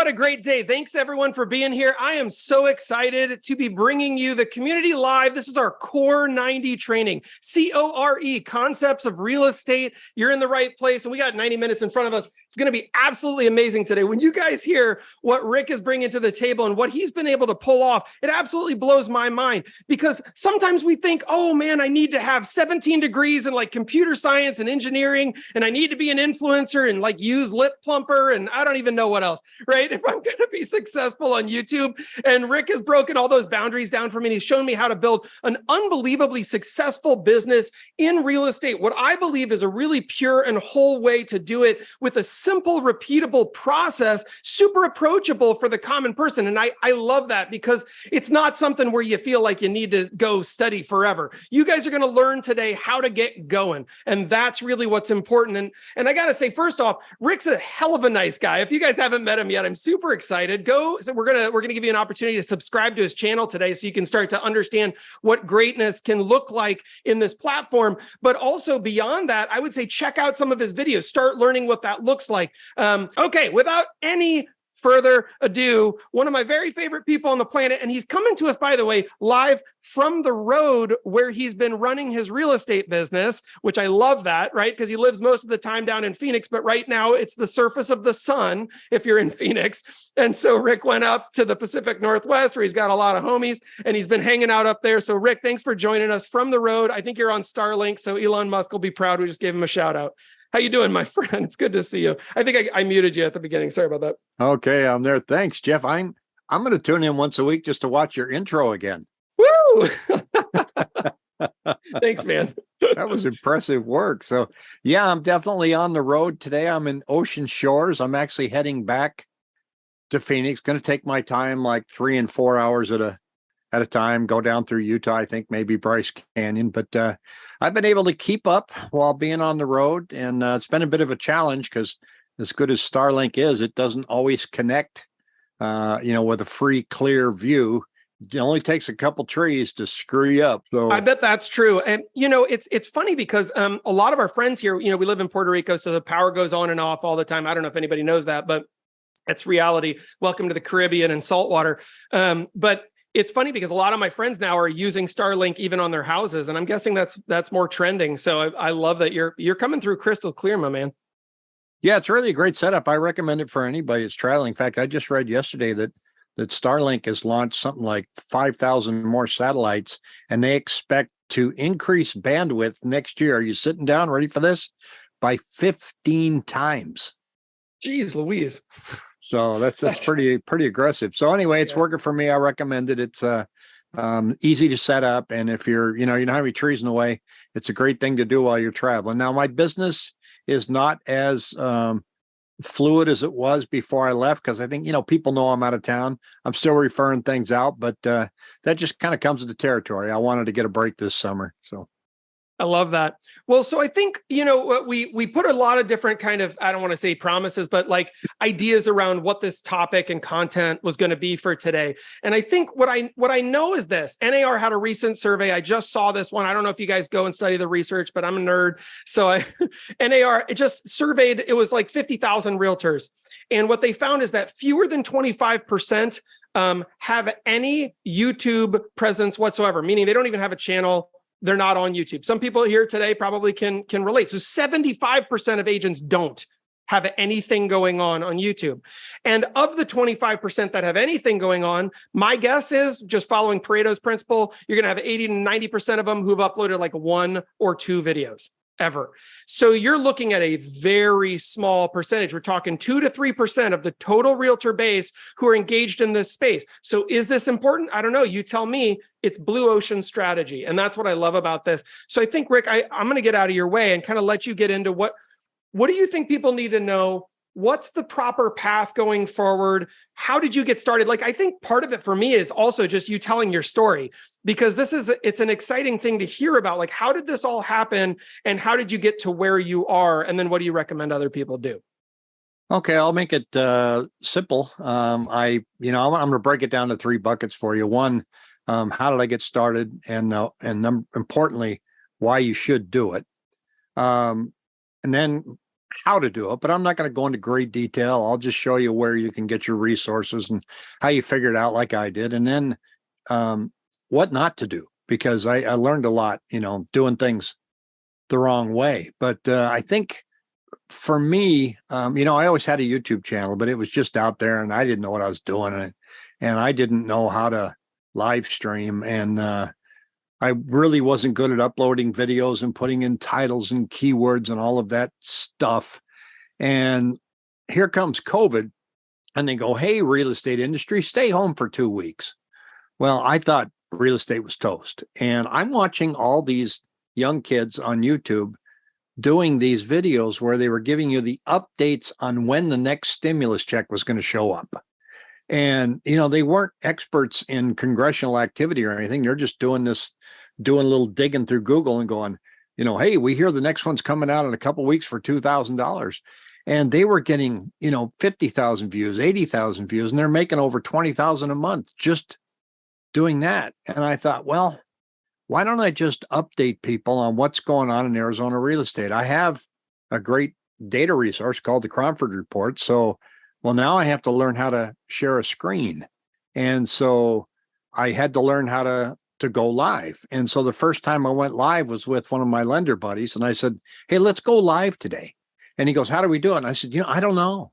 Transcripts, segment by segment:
what a great day. Thanks everyone for being here. I am so excited to be bringing you the community live. This is our Core 90 training, CORE, Concepts of Real Estate. You're in the right place, and we got 90 minutes in front of us. It's going to be absolutely amazing today. When you guys hear what Rick is bringing to the table and what he's been able to pull off, it absolutely blows my mind, because sometimes we think, oh man, I need to have 17 degrees in like computer science and engineering, and I need to be an influencer and like use Lip Plumper, and I don't even know what else, right? If I'm going to be successful on YouTube. And Rick has broken all those boundaries down for me. And he's shown me how to build an unbelievably successful business in real estate. What I believe is a really pure and whole way to do it with a simple, repeatable process, super approachable for the common person. And I love that, because it's not something where you feel like you need to go study forever. You guys are going to learn today how to get going. And that's really what's important. And I got to say, first off, Rick's a hell of a nice guy. If you guys haven't met him yet, I'm super excited. So we're gonna give you an opportunity to subscribe to his channel today, so you can start to understand what greatness can look like in this platform. But also beyond that, I would say check out some of his videos. Start learning what that looks like. Okay, without any further ado, one of my very favorite people on the planet, and he's coming to us, by the way, live from the road where he's been running his real estate business, which I love that, right? Because he lives most of the time down in Phoenix, but right now it's the surface of the sun if you're in Phoenix. And so Rick went up to the Pacific Northwest, where he's got a lot of homies, and he's been hanging out up there. So Rick, thanks for joining us from the road. I think you're on Starlink, so Elon Musk will be proud. We just gave him a shout out. How you doing, my friend? It's good to see you. I think I muted you at the beginning. Sorry about that. Okay, I'm there. Thanks, Jeff. I'm going to tune in once a week just to watch your intro again. Woo! Thanks, man. That was impressive work. So, yeah, I'm definitely on the road today. I'm in Ocean Shores. I'm actually heading back to Phoenix. Going to take my time, like 3 and 4 hours at a time, go down through Utah, I think maybe Bryce Canyon. But I've been able to keep up while being on the road, and it's been a bit of a challenge, because as good as Starlink is, it doesn't always connect, with a free, clear view. It only takes a couple trees to screw you up. So I bet that's true. And, it's funny because a lot of our friends here, we live in Puerto Rico, so the power goes on and off all the time. I don't know if anybody knows that, but it's reality. Welcome to the Caribbean and saltwater. But it's funny because a lot of my friends now are using Starlink even on their houses, and I'm guessing that's more trending. So I love that you're coming through crystal clear, my man. Yeah, it's really a great setup. I recommend it for anybody that's traveling. In fact, I just read yesterday that Starlink has launched something like 5,000 more satellites, and they expect to increase bandwidth next year. Are you sitting down ready for this? By 15 times. Jeez Louise. So that's pretty aggressive. So anyway, it's working for me. I recommend it. It's easy to set up, and if you don't have any trees in the way, it's a great thing to do while you're traveling. Now, my business is not as fluid as it was before I left, because I think people know I'm out of town. I'm still referring things out, but that just kind of comes with the territory. I wanted to get a break this summer, so. I love that. Well, so I think, we put a lot of different kind of, I don't want to say promises, but like ideas around what this topic and content was going to be for today. And I think what I know is this: NAR had a recent survey. I just saw this one. I don't know if you guys go and study the research, but I'm a nerd. So NAR, it just surveyed, it was like 50,000 realtors. And what they found is that fewer than 25% have any YouTube presence whatsoever, meaning they don't even have a channel. They're not on YouTube. Some people here today probably can relate. So 75% of agents don't have anything going on YouTube. And of the 25% that have anything going on, my guess is, just following Pareto's principle, you're going to have 80 to 90% of them who've uploaded like 1 or 2 videos ever. So you're looking at a very small percentage. We're talking 2 to 3% of the total realtor base who are engaged in this space. So is this important? I don't know. You tell me. It's blue ocean strategy. And that's what I love about this. So I think, Rick, I'm going to get out of your way and kind of let you get into what do you think people need to know? What's the proper path going forward? How did you get started? Like, I think part of it for me is also just you telling your story, because it's an exciting thing to hear about. Like, how did this all happen, and how did you get to where you are? And then what do you recommend other people do? Okay, I'll make it simple. I'm going to break it down to 3 buckets for you. One, how did I get started? And importantly, why you should do it. And then how to do it, but I'm not going to go into great detail. I'll just show you where you can get your resources and how you figure it out like I did. And then what not to do, because I learned a lot, doing things the wrong way. But I think for me, I always had a YouTube channel, but it was just out there and I didn't know what I was doing. And I didn't know how to live stream. And I really wasn't good at uploading videos and putting in titles and keywords and all of that stuff. And here comes COVID, and they go, hey, real estate industry, stay home for 2 weeks. Well, I thought real estate was toast. And I'm watching all these young kids on YouTube doing these videos where they were giving you the updates on when the next stimulus check was going to show up. And, they weren't experts in congressional activity or anything. They're just doing a little digging through Google and going, hey, we hear the next one's coming out in a couple of weeks for $2,000. And they were getting, 50,000 views, 80,000 views, and they're making over 20,000 a month just doing that. And I thought, well, why don't I just update people on what's going on in Arizona real estate? I have a great data resource called the Cromford Report. So, well, now I have to learn how to share a screen. And so I had to learn how to go live. And so the first time I went live was with one of my lender buddies. And I said, hey, let's go live today. And he goes, how do we do it? And I said, I don't know.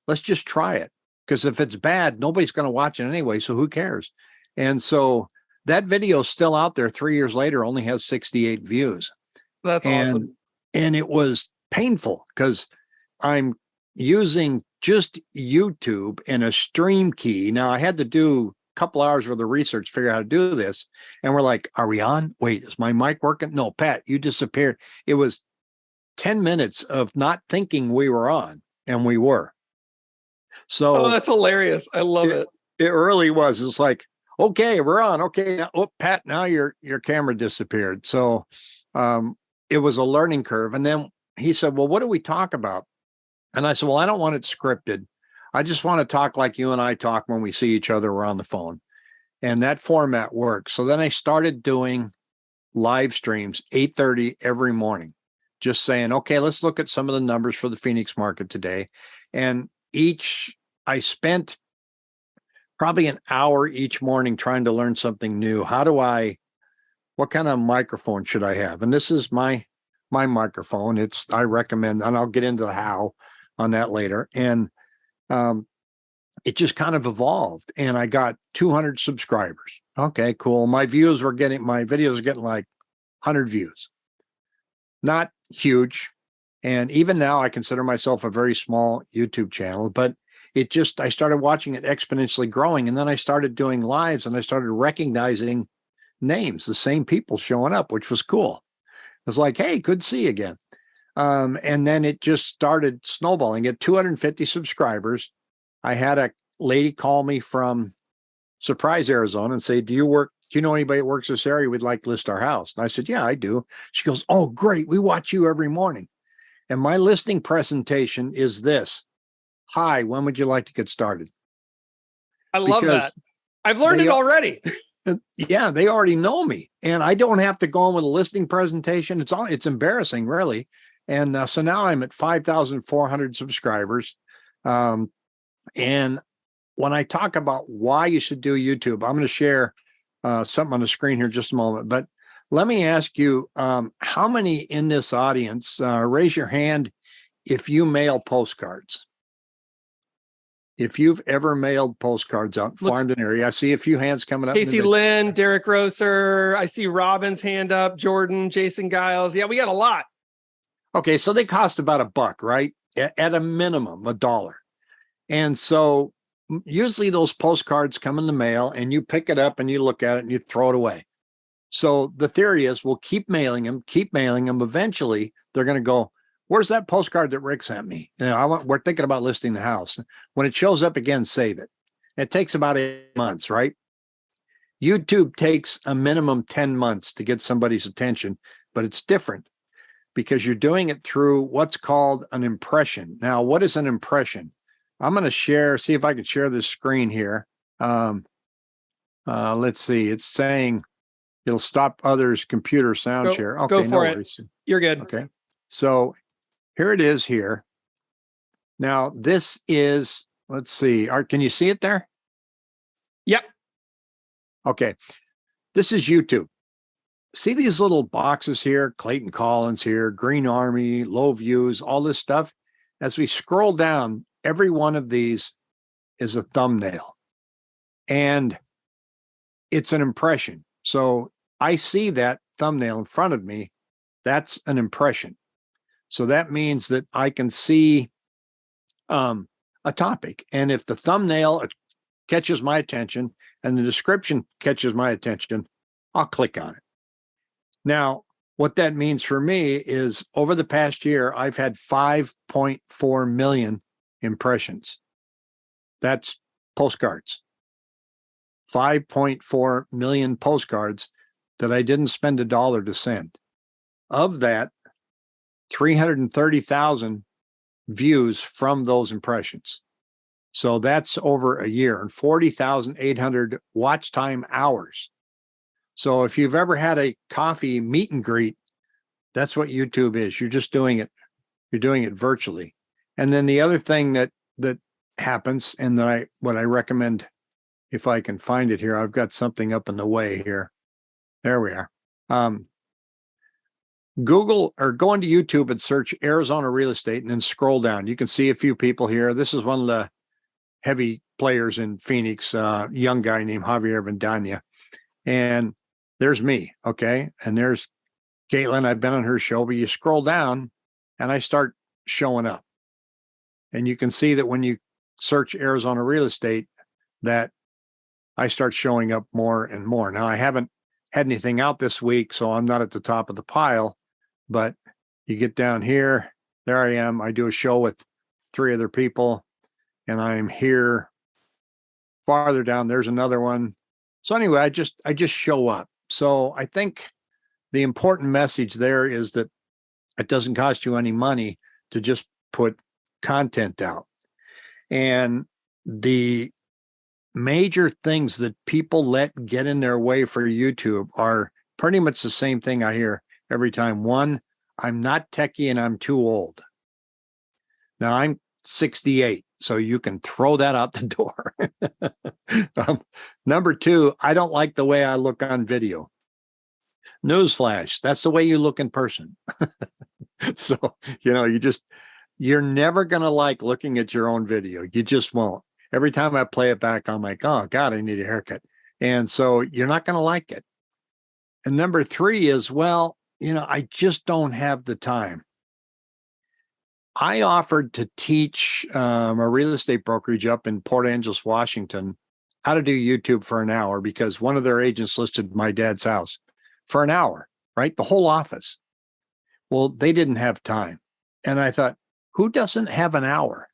Let's just try it. Because if it's bad, nobody's going to watch it anyway. So who cares? And so that video is still out there 3 years later, only has 68 views. That's awesome. And it was painful because I'm using just YouTube and a stream key. Now I had to do a couple hours worth of research to figure out how to do this. And we're like, are we on? Wait, is my mic working? No, Pat, you disappeared. It was 10 minutes of not thinking we were on, and we were. So that's hilarious. I love it. It really was. It's like, okay, we're on. Okay. Now, Pat, now your camera disappeared. So it was a learning curve. And then he said, well, what do we talk about? And I said, well, I don't want it scripted. I just want to talk like you and I talk when we see each other on the phone. And that format works. So then I started doing live streams, 8:30 every morning, just saying, okay, let's look at some of the numbers for the Phoenix market today. And I spent probably an hour each morning trying to learn something new. What kind of microphone should I have? And this is my microphone. I recommend, and I'll get into the how on that later. And it just kind of evolved, and I got 200 subscribers. Okay, cool. My videos are getting like 100 views. Not huge. And even now I consider myself a very small YouTube channel, but I started watching it exponentially growing. And then I started doing lives and I started recognizing names, the same people showing up, which was cool. It was like, hey, good to see you again. And then it just started snowballing. At 250 subscribers, I had a lady call me from Surprise, Arizona, and say, do you know anybody that works this area? We'd like to list our house. And I said, yeah, I do. She goes, oh, great. We watch you every morning. And my listing presentation is this. Hi, when would you like to get started? I love that. I've learned it already. Yeah, they already know me, and I don't have to go on with a listing presentation. It's embarrassing, really. And so now I'm at 5,400 subscribers. And when I talk about why you should do YouTube, I'm going to share something on the screen here in just a moment. But let me ask you, how many in this audience, raise your hand if you mail postcards? If you've ever mailed postcards out in Farmington area, I see a few hands coming up. Casey Lynn, Derek Grosser. I see Robin's hand up, Jordan, Jason Giles. Yeah, we got a lot. Okay, so they cost about $1, right? At a minimum, $1. And so usually those postcards come in the mail and you pick it up and you look at it and you throw it away. So the theory is we'll keep mailing them. Eventually, they're going to go, where's that postcard that Rick sent me? We're thinking about listing the house. When it shows up again, save it. It takes about 8 months, right? YouTube takes a minimum 10 months to get somebody's attention, but it's different because you're doing it through what's called an impression. Now, what is an impression? I'm going to see if I can share this screen here. Let's see. It's saying it'll stop others' computer sound share. Okay, go for it. You're good. Okay. So Here it is here. Now, this is, let's see, Art, can you see it there? Yep. Okay. This is YouTube. See these little boxes here, Clayton Collins here, Green Army, low views, all this stuff. As we scroll down, every one of these is a thumbnail and it's an impression. So I see that thumbnail in front of me. That's an impression. So that means that I can see a topic. And if the thumbnail catches my attention and the description catches my attention, I'll click on it. Now, what that means for me is over the past year, I've had 5.4 million impressions. That's postcards. 5.4 million postcards that I didn't spend $1 to send. Of that, 330,000 views from those impressions. So that's over a year and 40,800 watch time hours. So if you've ever had a coffee meet and greet, that's what YouTube is. You're just doing it. You're doing it virtually. And then the other thing that happens, and that what I recommend, if I can find it here, I've got something up in the way here. There we are. Google or go into YouTube and search Arizona real estate and then scroll down. You can see a few people here. This is one of the heavy players in Phoenix, young guy named Javier Vendana. And there's me, okay? And there's Caitlin. I've been on her show, but you scroll down and I start showing up. And you can see that when you search Arizona real estate, that I start showing up more and more. Now, I haven't had anything out this week, so I'm not at the top of the pile, but you get down here, there I am. I do a show with 3 other people, and I'm here farther down. There's another one. So anyway, I just show up. So I think the important message there is that it doesn't cost you any money to just put content out. And the major things that people let get in their way for YouTube are pretty much the same thing I hear every time. One, I'm not techie and I'm too old. Now I'm 68, so you can throw that out the door. Number 2, I don't like the way I look on video. Newsflash, that's the way you look in person. So, you're never going to like looking at your own video. You just won't. Every time I play it back, I'm like, oh God, I need a haircut. And so you're not going to like it. And number 3 is, well, I just don't have the time. I offered to teach a real estate brokerage up in Port Angeles, Washington, how to do YouTube for an hour because one of their agents listed my dad's house for an hour, right? The whole office. Well, they didn't have time. And I thought, who doesn't have an hour?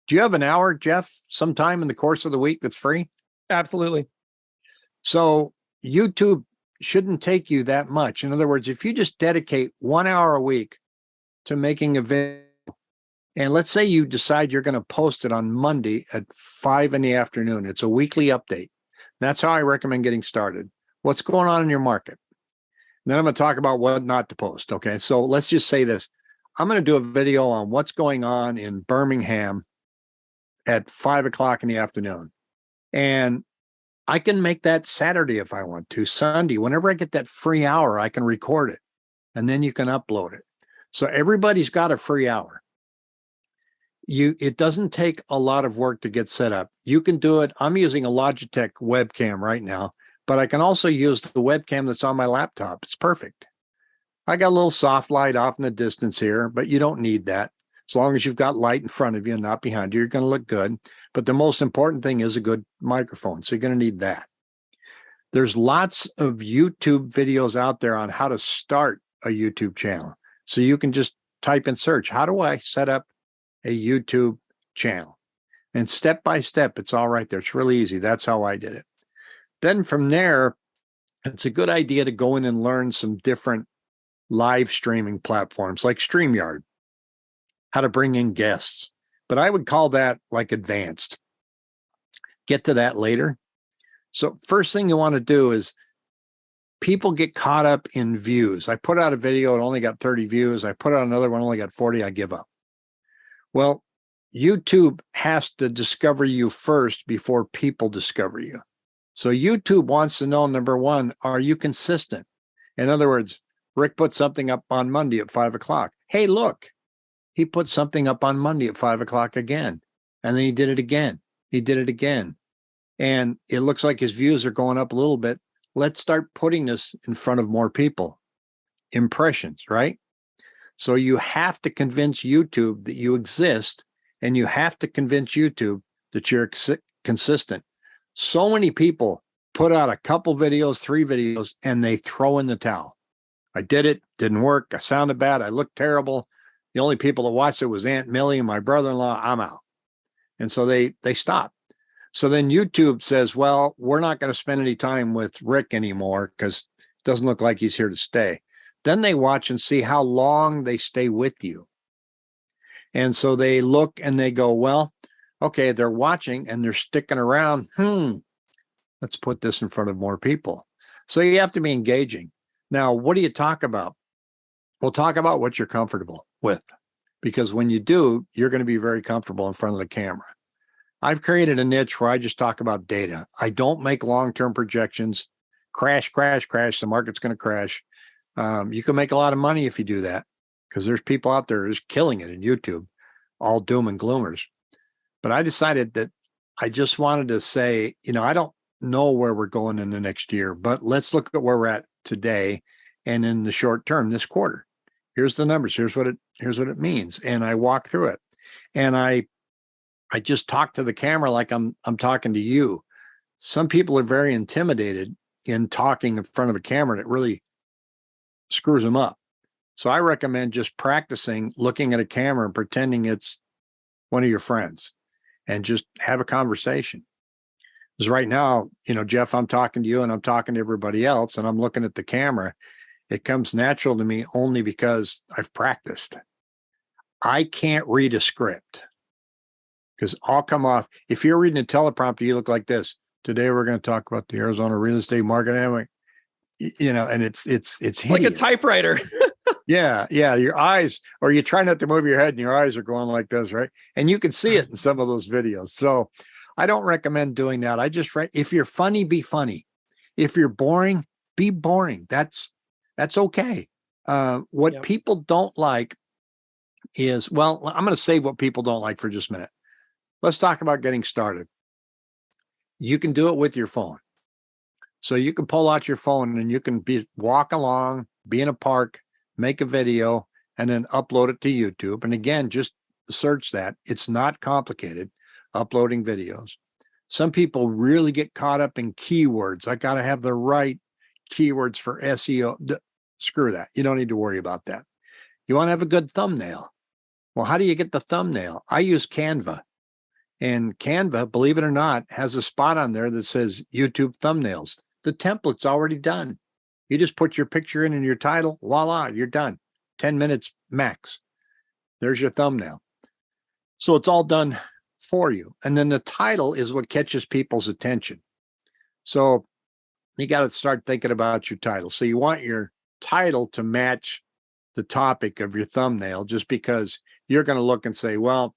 Do you have an hour, Jeff, sometime in the course of the week that's free? Absolutely. So YouTube shouldn't take you that much. In other words, if you just dedicate 1 hour a week to making a video, and let's say you decide you're going to post it on Monday at 5 in the afternoon. It's a weekly update. That's how I recommend getting started. What's going on in your market? And then I'm going to talk about what not to post. Okay. So let's just say this. I'm going to do a video on what's going on in Birmingham at 5 o'clock in the afternoon. And I can make that Saturday if I want to, Sunday. Whenever I get that free hour, I can record it. And then you can upload it. So everybody's got a free hour. It doesn't take a lot of work to get set up. You can do it. I'm using a Logitech webcam right now, but I can also use the webcam that's on my laptop. It's perfect. I got a little soft light off in the distance here, but you don't need that. As long as you've got light in front of you and not behind you, you're going to look good. But the most important thing is a good microphone. So you're going to need that. There's lots of YouTube videos out there on how to start a YouTube channel. So you can just type in search, how do I set up a YouTube channel? And step by step, it's all right there. It's really easy. That's how I did it. Then from there, it's a good idea to go in and learn some different live streaming platforms like StreamYard, how to bring in guests. But I would call that like advanced. Get to that later. So first thing you want to do is people get caught up in views. I put out a video, it only got 30 views. I put out another one, only got 40. I give up. Well, YouTube has to discover you first before people discover you. So YouTube wants to know, number one, are you consistent? In other words, Rick put something up on Monday at 5 o'clock. Hey, look, he put something up on Monday at 5 o'clock again. And then he did it again. He did it again. And it looks like his views are going up a little bit. Let's start putting this in front of more people. Impressions, right? So you have to convince YouTube that you exist, and you have to convince YouTube that you're consistent. So many people put out a couple videos, 3 videos, and they throw in the towel. I did it, didn't work. I sounded bad. I looked terrible. The only people that watched it was Aunt Millie and my brother-in-law. I'm out. And so they stop. So then YouTube says, well, we're not going to spend any time with Rick anymore because it doesn't look like he's here to stay. Then they watch and see how long they stay with you. And so they look and they go, well, okay, they're watching and they're sticking around. Let's put this in front of more people. So you have to be engaging. Now, what do you talk about? We'll talk about what you're comfortable with, because when you do, you're going to be very comfortable in front of the camera. I've created a niche where I just talk about data. I don't make long-term projections. Crash, crash, crash. The market's going to crash. You can make a lot of money if you do that, because there's people out there who's killing it in YouTube, all doom and gloomers. But I decided that I just wanted to say, I don't know where we're going in the next year, but let's look at where we're at today and in the short term, this quarter. Here's the numbers. Here's what it means. And I walk through it. And I just talk to the camera like I'm talking to you. Some people are very intimidated in talking in front of a camera, and it really screws them up. So I recommend just practicing looking at a camera and pretending it's one of your friends and just have a conversation. Because right now, Jeff, I'm talking to you and I'm talking to everybody else and I'm looking at the camera. It comes natural to me only because I've practiced. I can't read a script because I'll come off. If you're reading a teleprompter, you look like this. Today, we're going to talk about the Arizona real estate market. And it's hideous. Like a typewriter. Yeah. Your eyes, or you try not to move your head and your eyes are going like this, right? And you can see it in some of those videos. So I don't recommend doing that. If you're funny, be funny. If you're boring, be boring. That's okay. What people don't like is, well, I'm going to save what people don't like for just a minute. Let's talk about getting started. You can do it with your phone. So you can pull out your phone and you can walk along, be in a park, make a video, and then upload it to YouTube. And again, just search that. It's not complicated, uploading videos. Some people really get caught up in keywords. I got to have the right keywords for SEO. Screw that. You don't need to worry about that. You want to have a good thumbnail. Well, how do you get the thumbnail? I use Canva. And Canva, believe it or not, has a spot on there that says YouTube thumbnails. The template's already done. You just put your picture in and your title, voila, you're done. 10 minutes max. There's your thumbnail. So it's all done for you. And then the title is what catches people's attention. So you got to start thinking about your title. So you want your title to match the topic of your thumbnail, just because you're going to look and say, well,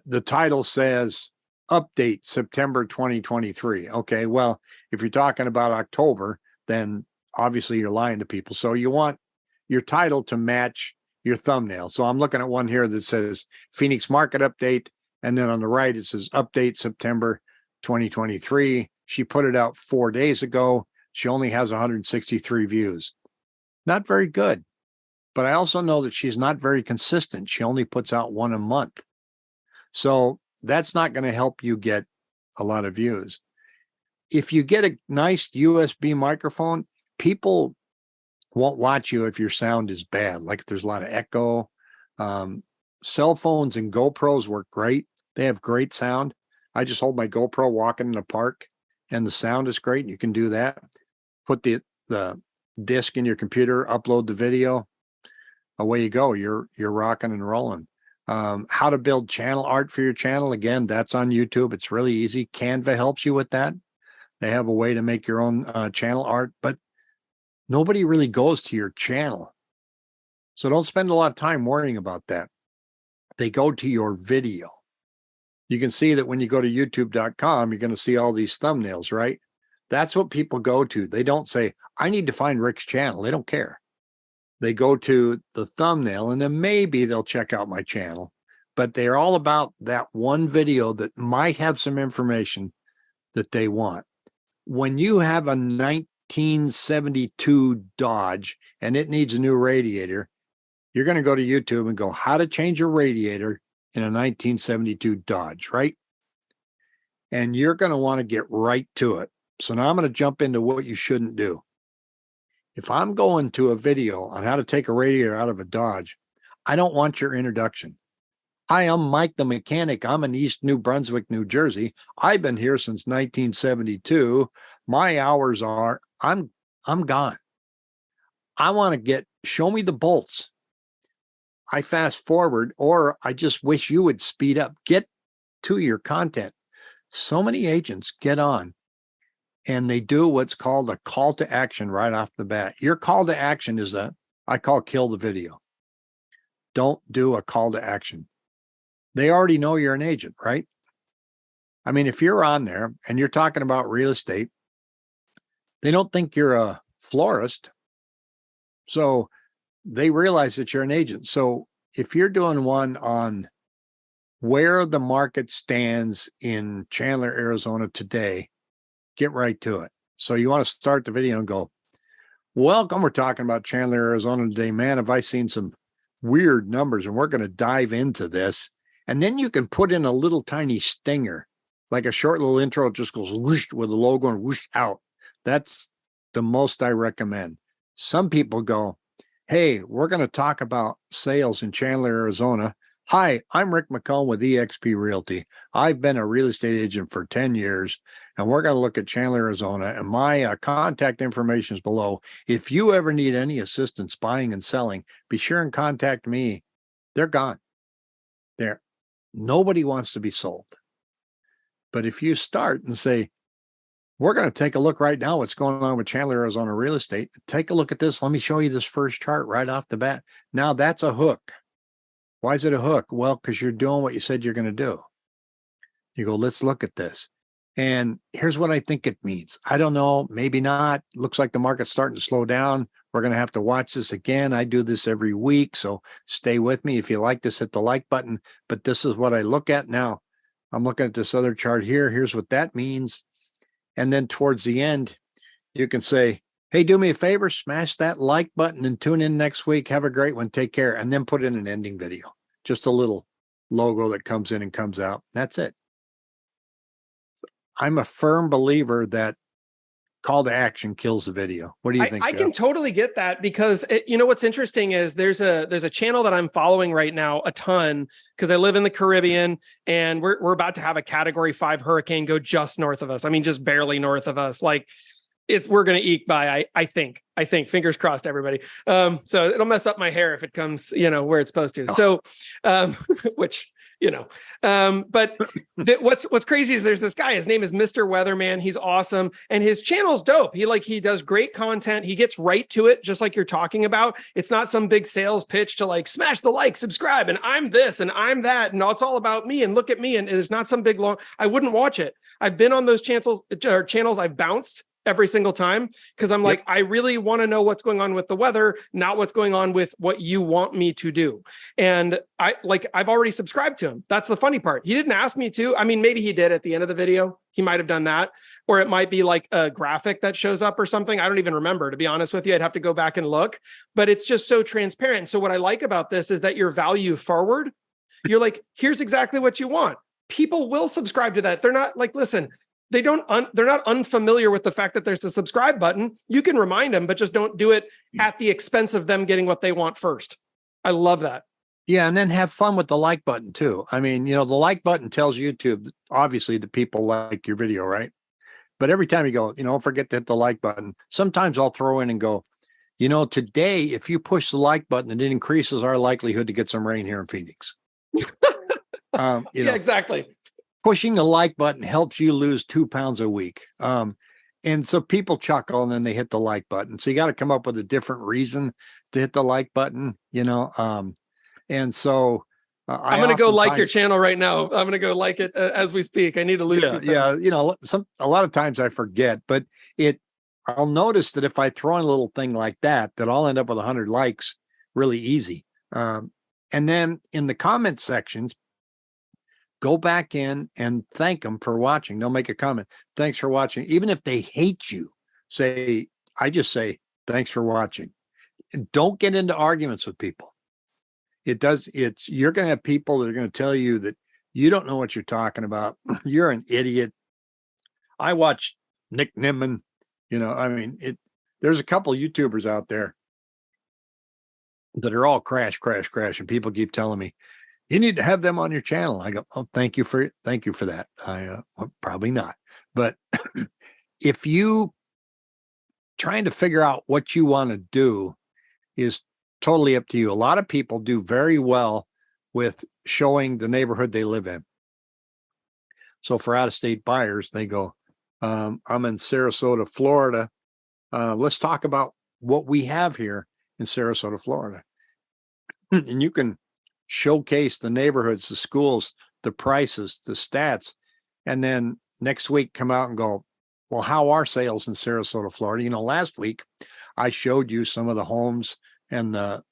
the title says update September 2023. Okay, well, if you're talking about October, then obviously you're lying to people. So you want your title to match your thumbnail. So I'm looking at one here that says Phoenix market update. And then on the right, it says update September 2023. She put it out 4 days ago. She only has 163 views. Not very good. But I also know that she's not very consistent. She only puts out one a month. So that's not going to help you get a lot of views. If you get a nice USB microphone, people won't watch you if your sound is bad, like if there's a lot of echo. Cell phones and GoPros work great. They have great sound. I just hold my GoPro walking in a park and the sound is great. You can do that. Put the disc in your computer, upload the video. Away you go. You're rocking and rolling. How to build channel art for your channel. Again, that's on YouTube. It's really easy. Canva helps you with that. They have a way to make your own channel art, but nobody really goes to your channel. So don't spend a lot of time worrying about that. They go to your video. You can see that when you go to youtube.com, you're going to see all these thumbnails, right? That's what people go to. They don't say, I need to find Rick's channel. They don't care. They go to the thumbnail, and then maybe they'll check out my channel, but they're all about that one video that might have some information that they want. When you have a 1972 Dodge and it needs a new radiator, you're going to go to YouTube and go, how to change a radiator in a 1972 Dodge, right? And you're going to want to get right to it. So now I'm going to jump into what you shouldn't do. If I'm going to a video on how to take a radiator out of a Dodge, I don't want your introduction. Hi, I'm Mike the mechanic. I'm in East New Brunswick, New Jersey. I've been here since 1972. My hours are, I'm gone. I want to show me the bolts. I fast forward, or I just wish you would speed up. Get to your content. So many agents get on and they do what's called a call to action right off the bat. Your call to action is I call kill the video. Don't do a call to action. They already know you're an agent, right? I mean, if you're on there and you're talking about real estate, they don't think you're a florist. So they realize that you're an agent. So if you're doing one on where the market stands in Chandler, Arizona today, get right to it. So you want to start the video and go, welcome. We're talking about Chandler, Arizona today. Man, have I seen some weird numbers, and we're going to dive into this. And then you can put in a little tiny stinger, like a short little intro. It just goes whoosh with the logo and whoosh out. That's the most I recommend. Some people go, hey, we're going to talk about sales in Chandler, Arizona. Hi, I'm Rick McHone with eXp Realty. I've been a real estate agent for 10 years, and we're going to look at Chandler, Arizona, and my contact information is below. If you ever need any assistance buying and selling, be sure and contact me. They're gone. Nobody wants to be sold. But if you start and say, we're going to take a look right now what's going on with Chandler, Arizona real estate. Take a look at this. Let me show you this first chart right off the bat. Now that's a hook. Why is it a hook? Well, because you're doing what you said you're going to do. You go, let's look at this. And here's what I think it means. I don't know, maybe not. Looks like the market's starting to slow down. We're going to have to watch this again. I do this every week, so stay with me. If you like this, hit the like button. But this is what I look at now. I'm looking at this other chart here. Here's what that means. And then towards the end, you can say, hey, do me a favor, smash that like button and tune in next week. Have a great one. Take care. And then put in an ending video. Just a little logo that comes in and comes out. That's it. I'm a firm believer that call to action kills the video. What do you think? I can totally get that, because you know what's interesting is there's a channel that I'm following right now a ton, because I live in the Caribbean and we're about to have a Category 5 hurricane go just north of us. I mean, just barely north of us. Like we're gonna eke by. I think fingers crossed, everybody. So it'll mess up my hair if it comes where it's supposed to. So which. But what's crazy is there's this guy, his name is Mr. Weatherman. He's awesome. And his channel's dope. He does great content. He gets right to it, just like you're talking about. It's not some big sales pitch to like smash the like, subscribe, and I'm this and I'm that. And it's all about me and look at me. And it's not some big long, I wouldn't watch it. I've been on those channels I've bounced every single time, because I'm like, I really want to know what's going on with the weather, not what's going on with what you want me to do. And I've already subscribed to him. That's the funny part. He didn't ask me to. I mean, maybe he did at the end of the video. He might have done that, or it might be like a graphic that shows up or something. I don't even remember, to be honest with you. I'd have to go back and look, but it's just so transparent. So what I like about this is that you're value forward. You're like, here's exactly what you want. People will subscribe to that. They're not like, listen, they're not unfamiliar with the fact that there's a subscribe button. You can remind them, but just don't do it at the expense of them getting what they want first. I love that. Yeah. And then have fun with the like button too. I mean, the like button tells YouTube, obviously, that people like your video, right? But every time you go, don't forget to hit the like button. Sometimes I'll throw in and go, today, if you push the like button, it increases our likelihood to get some rain here in Phoenix. Yeah, exactly. Pushing the like button helps you lose 2 pounds a week. And so people chuckle and then they hit the like button. So you got to come up with a different reason to hit the like button, And so I'm going to go like your channel right now. I'm going to go like it as we speak. I need to lose 2 pounds. Yeah. A lot of times I forget, but I'll notice that if I throw in a little thing like that, I'll end up with 100 likes really easy. And then in the comment sections, go back in and thank them for watching. They'll make a comment. Thanks for watching. Even if they hate you, I just say, thanks for watching. And don't get into arguments with people. You're going to have people that are going to tell you that you don't know what you're talking about. You're an idiot. I watch Nick Nimmin, there's a couple of YouTubers out there that are all crash. And people keep telling me, you need to have them on your channel. I go, oh, thank you for that. Well, probably not. But if you trying to figure out what you want to do is totally up to you. A lot of people do very well with showing the neighborhood they live in. So for out-of-state buyers, they go, I'm in Sarasota, Florida. Let's talk about what we have here in Sarasota, Florida. And you can showcase the neighborhoods, the schools, the prices, the stats, and then next week come out and go, well, how are sales in Sarasota, Florida? Last week I showed you some of the homes and the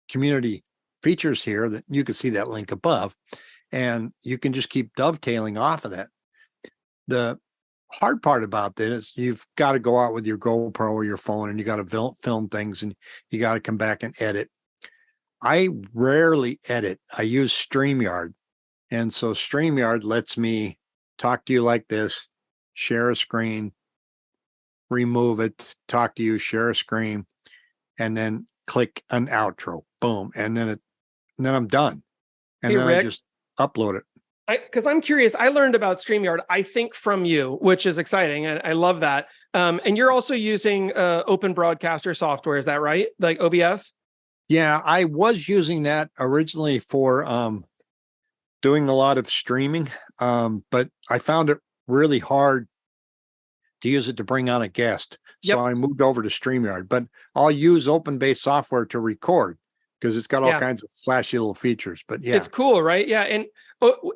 community features here that you can see that link above, and you can just keep dovetailing off of that. The hard part about this is you've got to go out with your GoPro or your phone, and you got to film things, and you got to come back and edit. I rarely edit. I use StreamYard. And so StreamYard lets me talk to you like this, share a screen, remove it, talk to you, share a screen, and then click an outro. Boom. And then I'm done. And hey, then Rick, I just upload it. Because I'm curious, I learned about StreamYard, I think from you, which is exciting. And I love that. And you're also using open broadcaster software. Is that right? Like OBS? Yeah, I was using that originally for doing a lot of streaming, but I found it really hard to use it to bring on a guest. So I moved over to StreamYard, but I'll use open-based software to record because it's got all kinds of flashy little features. But yeah, it's cool, right? Yeah. And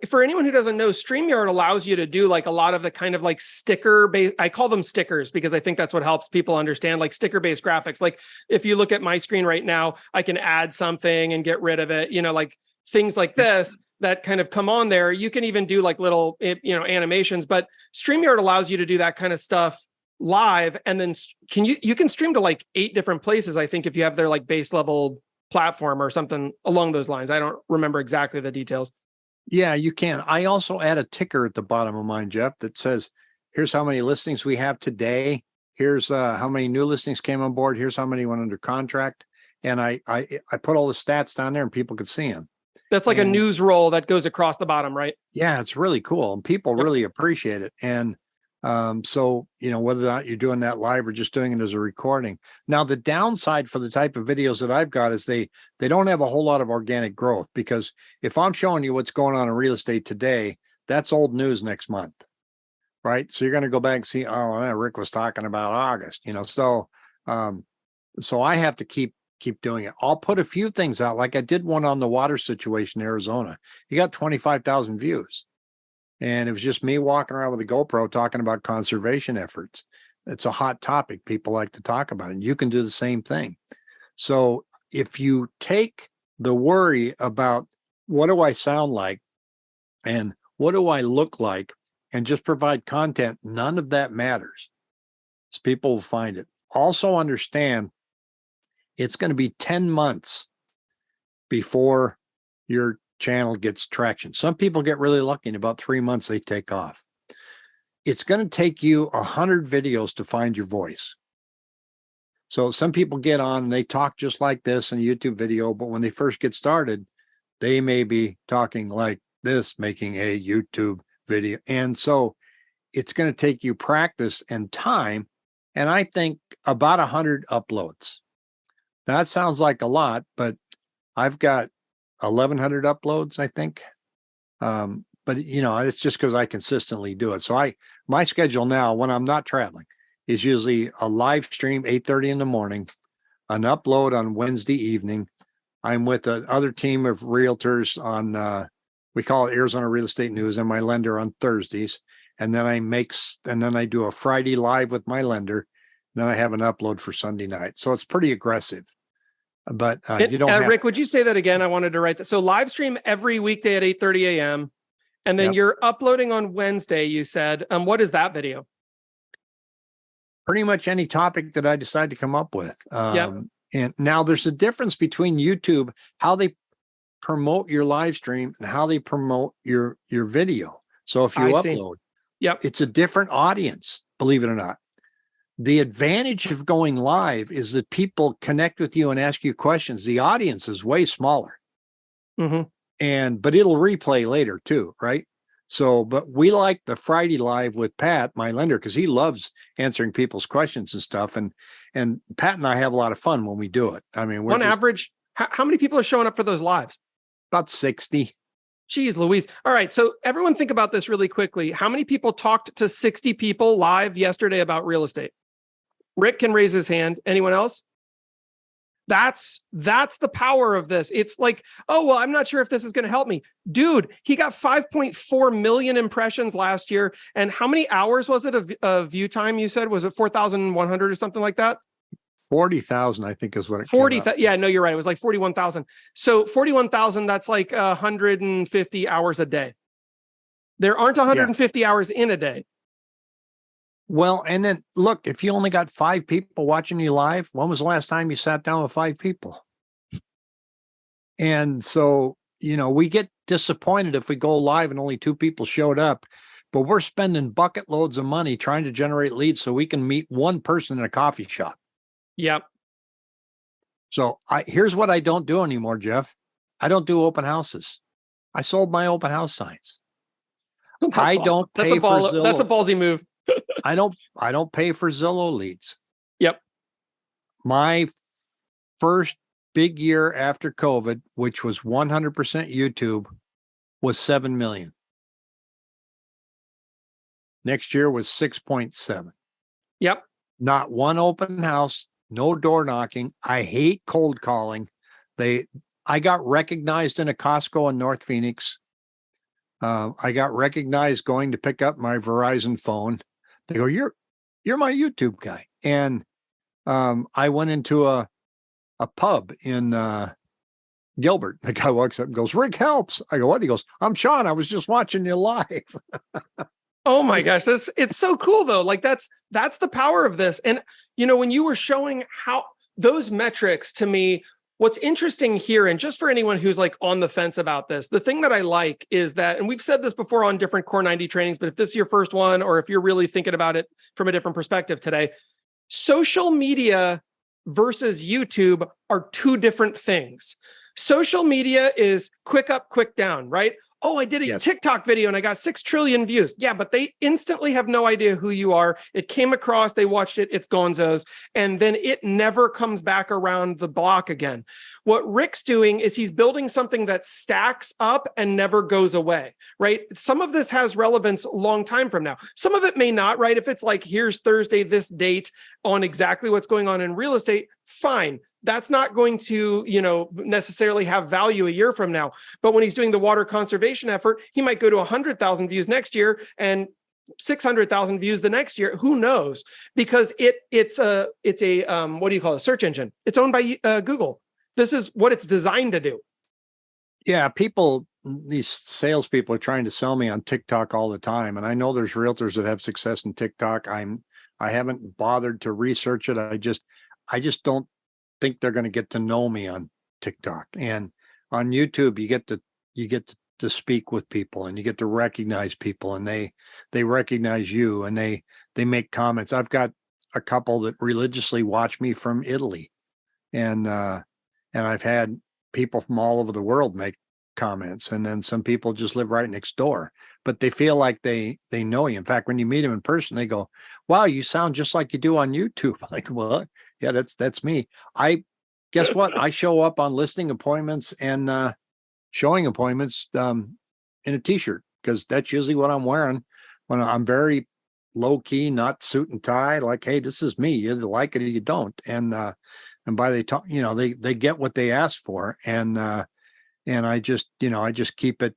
for anyone who doesn't know, StreamYard allows you to do like a lot of the kind of like sticker-based, I call them stickers because I think that's what helps people understand, like sticker-based graphics. Like if you look at my screen right now, I can add something and get rid of it, like things like this that kind of come on there. You can even do like little, animations, but StreamYard allows you to do that kind of stuff live. And then you can stream to like 8 different places, I think, if you have their like base level platform or something along those lines. I don't remember exactly the details. Yeah, you can. I also add a ticker at the bottom of mine, Jeff, that says, here's how many listings we have today. Here's how many new listings came on board. Here's how many went under contract. And I put all the stats down there and people could see them. That's like a news roll that goes across the bottom, right? Yeah, it's really cool. And people really appreciate it. And so, whether or not you're doing that live or just doing it as a recording. Now, the downside for the type of videos that I've got is they don't have a whole lot of organic growth, because if I'm showing you what's going on in real estate today, that's old news next month, right? So you're going to go back and see, Rick was talking about August, so I have to keep doing it. I'll put a few things out. Like I did one on the water situation in Arizona. You got 25,000 views. And it was just me walking around with a GoPro talking about conservation efforts. It's a hot topic. People like to talk about it. And you can do the same thing. So if you take the worry about what do I sound like and what do I look like and just provide content, none of that matters. So people will find it. Also understand it's going to be 10 months before your channel gets traction. Some people get really lucky. In about 3 months, they take off. It's going to take you 100 videos to find your voice. So some people get on and they talk just like this in a YouTube video, but when they first get started, they may be talking like this, making a YouTube video. And so it's going to take you practice and time. And I think about 100 uploads. That sounds like a lot, but I've got 1,100 uploads, I think. But it's just because I consistently do it. So my schedule now, when I'm not traveling, is usually a live stream 8:30 in the morning, an upload on Wednesday evening, I'm with another team of realtors on, we call it Arizona Real Estate News, and my lender on Thursdays. And then I do a Friday live with my lender. Then I have an upload for Sunday night. So it's pretty aggressive. But you don't have Rick, would you say that again? I wanted to write that. So live stream every weekday at 8:30 a.m. And then you're uploading on Wednesday, you said. What is that video? pretty much any topic that I decide to come up with. Yep. And now there's a difference between YouTube, how they promote your live stream and how they promote your video. So if you upload, it's a different audience, believe it or not. The advantage of going live is that people connect with you and ask you questions. The audience is way smaller. Mm-hmm. But it'll replay later too, right? So, but we like the Friday live with Pat, my lender, because he loves answering people's questions and stuff. And Pat and I have a lot of fun when we do it. I mean, on average, how many people are showing up for those lives? About 60. Geez Louise. All right. So everyone think about this really quickly. How many people talked to 60 people live yesterday about real estate? Rick can raise his hand. Anyone else? That's the power of this. It's like, oh, well, I'm not sure if this is going to help me. Dude, he got 5.4 million impressions last year. And how many hours was it of view time? You said, was it 4,100 or something like that? 40,000, I think is what it 40,000. Yeah, no, you're right. It was like 41,000. So 41,000, that's like 150 hours a day. There aren't 150 hours in a day. Well, and then look, if you only got 5 people watching you live, when was the last time you sat down with 5 people? And so, we get disappointed if we go live and only 2 people showed up, but we're spending bucket loads of money trying to generate leads so we can meet one person in a coffee shop. Yep. So here's what I don't do anymore, Jeff. I don't do open houses. I sold my open house signs. I don't pay for Zillow. That's a ballsy move. I don't pay for Zillow leads. Yep. My first big year after COVID, which was 100% YouTube, was 7 million. Next year was 6.7. Yep. Not one open house, no door knocking. I hate cold calling. I got recognized in a Costco in North Phoenix. I got recognized going to pick up my Verizon phone. They go, you're my YouTube guy. And I went into a pub in Gilbert. The guy walks up and goes, Rick helps. I go, what? He goes, I'm Sean. I was just watching you live. Oh my gosh. It's so cool though. Like that's the power of this. And when you were showing how those metrics to me, what's interesting here, and just for anyone who's like on the fence about this, the thing that I like is that, and we've said this before on different Core 90 trainings, but if this is your first one, or if you're really thinking about it from a different perspective today, social media versus YouTube are 2 different things. Social media is quick up, quick down, right? Oh, I did a TikTok video and I got 6 trillion views. Yeah, but they instantly have no idea who you are. It came across, they watched it, it's gonzos, and then it never comes back around the block again. What Rick's doing is he's building something that stacks up and never goes away, right? Some of this has relevance a long time from now. Some of it may not, right? If it's like, here's Thursday, this date on exactly what's going on in real estate, fine. That's not going to, necessarily have value a year from now. But when he's doing the water conservation effort, he might go to 100,000 views next year and 600,000 views the next year. Who knows? Because it's a what do you call it? A search engine. It's owned by Google. This is what it's designed to do. Yeah, these salespeople are trying to sell me on TikTok all the time, and I know there's realtors that have success in TikTok. I haven't bothered to research it. I just don't think they're going to get to know me on TikTok. And on YouTube, you get to speak with people, and you get to recognize people, and they recognize you, and they make comments. I've got a couple that religiously watch me from Italy, and I've had people from all over the world make comments, and then some people just live right next door, but they feel like they know you. In fact, when you meet them in person, they go, wow, you sound just like you do on YouTube. I'm like, well, yeah, that's me. Guess what? I show up on listing appointments and showing appointments in a t-shirt, because that's usually what I'm wearing when I'm very low key, not suit and tie, like, hey, this is me. You either like it or you don't. And and by they talk, they get what they ask for, and I just keep it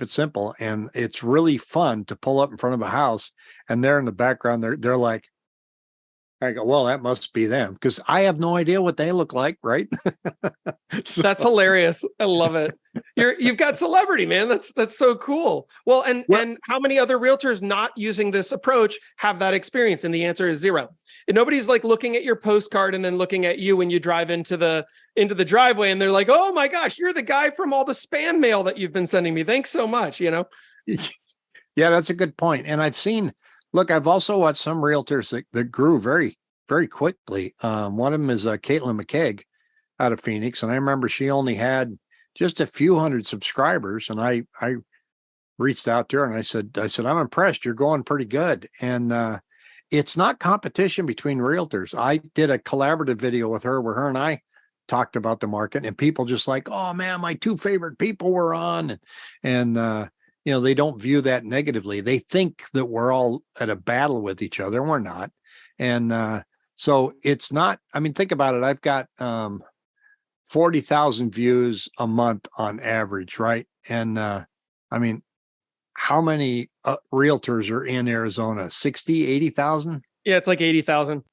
simple, and it's really fun to pull up in front of a house, and they're in the background. They're like, I go, well, that must be them, because I have no idea what they look like, right? So, That's hilarious. I love it. You've got celebrity, man. That's so cool. Well, and how many other realtors not using this approach have that experience? And the answer is zero. And nobody's like looking at your postcard and then looking at you when you drive into the driveway, and they're like, "Oh my gosh, you're the guy from all the spam mail that you've been sending me. Thanks so much." Yeah, that's a good point. And I've also watched some realtors that grew very, very quickly. One of them is Caitlin McKeag out of Phoenix. And I remember she only had just a few hundred subscribers. And I reached out to her and I said, I'm impressed. You're going pretty good. And it's not competition between realtors. I did a collaborative video with her where her and I talked about the market, and people just like, oh man, my two favorite people were on. And they don't view that negatively. They think that we're all at a battle with each other. We're not. And so it's not, think about it. I've got 40,000 views a month on average, right? And how many realtors are in Arizona? 60, 80,000? Yeah, it's like 80,000.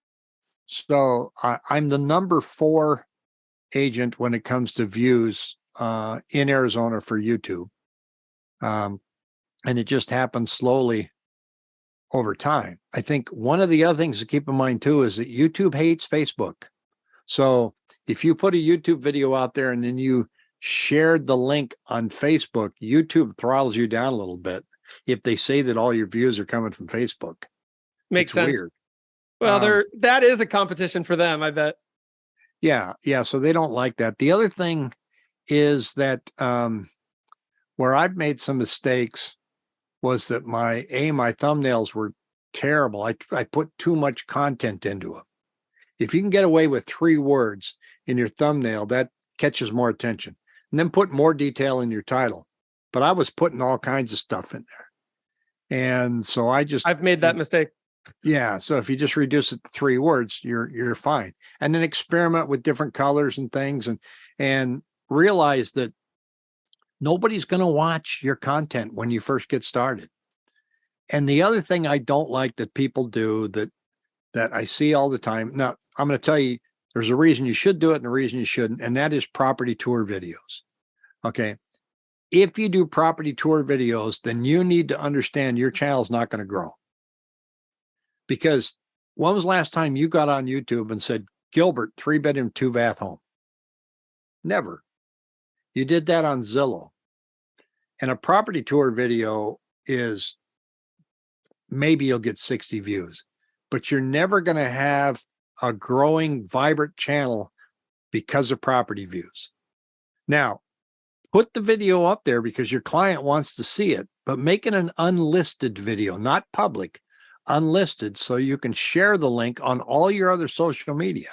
So I'm the number 4 agent when it comes to views in Arizona for YouTube. And it just happens slowly over time. I think one of the other things to keep in mind too is that YouTube hates Facebook. So if you put a YouTube video out there and then you shared the link on Facebook, YouTube throttles you down a little bit if they say that all your views are coming from Facebook. Makes sense. Weird. Well, that is a competition for them, I bet. Yeah. So they don't like that. The other thing is that where I've made some mistakes was that my thumbnails were terrible. I put too much content into them. If you can get away with 3 words in your thumbnail, that catches more attention. And then put more detail in your title. But I was putting all kinds of stuff in there. And so I've made that mistake. Yeah. So if you just reduce it to 3 words, you're fine. And then experiment with different colors and things, and realize that nobody's going to watch your content when you first get started. And the other thing I don't like that people do that I see all the time. Now, I'm going to tell you, there's a reason you should do it and a reason you shouldn't, and that is property tour videos. Okay. If you do property tour videos, then you need to understand your channel is not going to grow. Because when was the last time you got on YouTube and said, Gilbert, 3-bedroom, 2-bath home? Never. You did that on Zillow. And a property tour video is, maybe you'll get 60 views, but you're never going to have a growing, vibrant channel because of property views. Now, put the video up there because your client wants to see it, but make it an unlisted video, not public, unlisted, so you can share the link on all your other social media.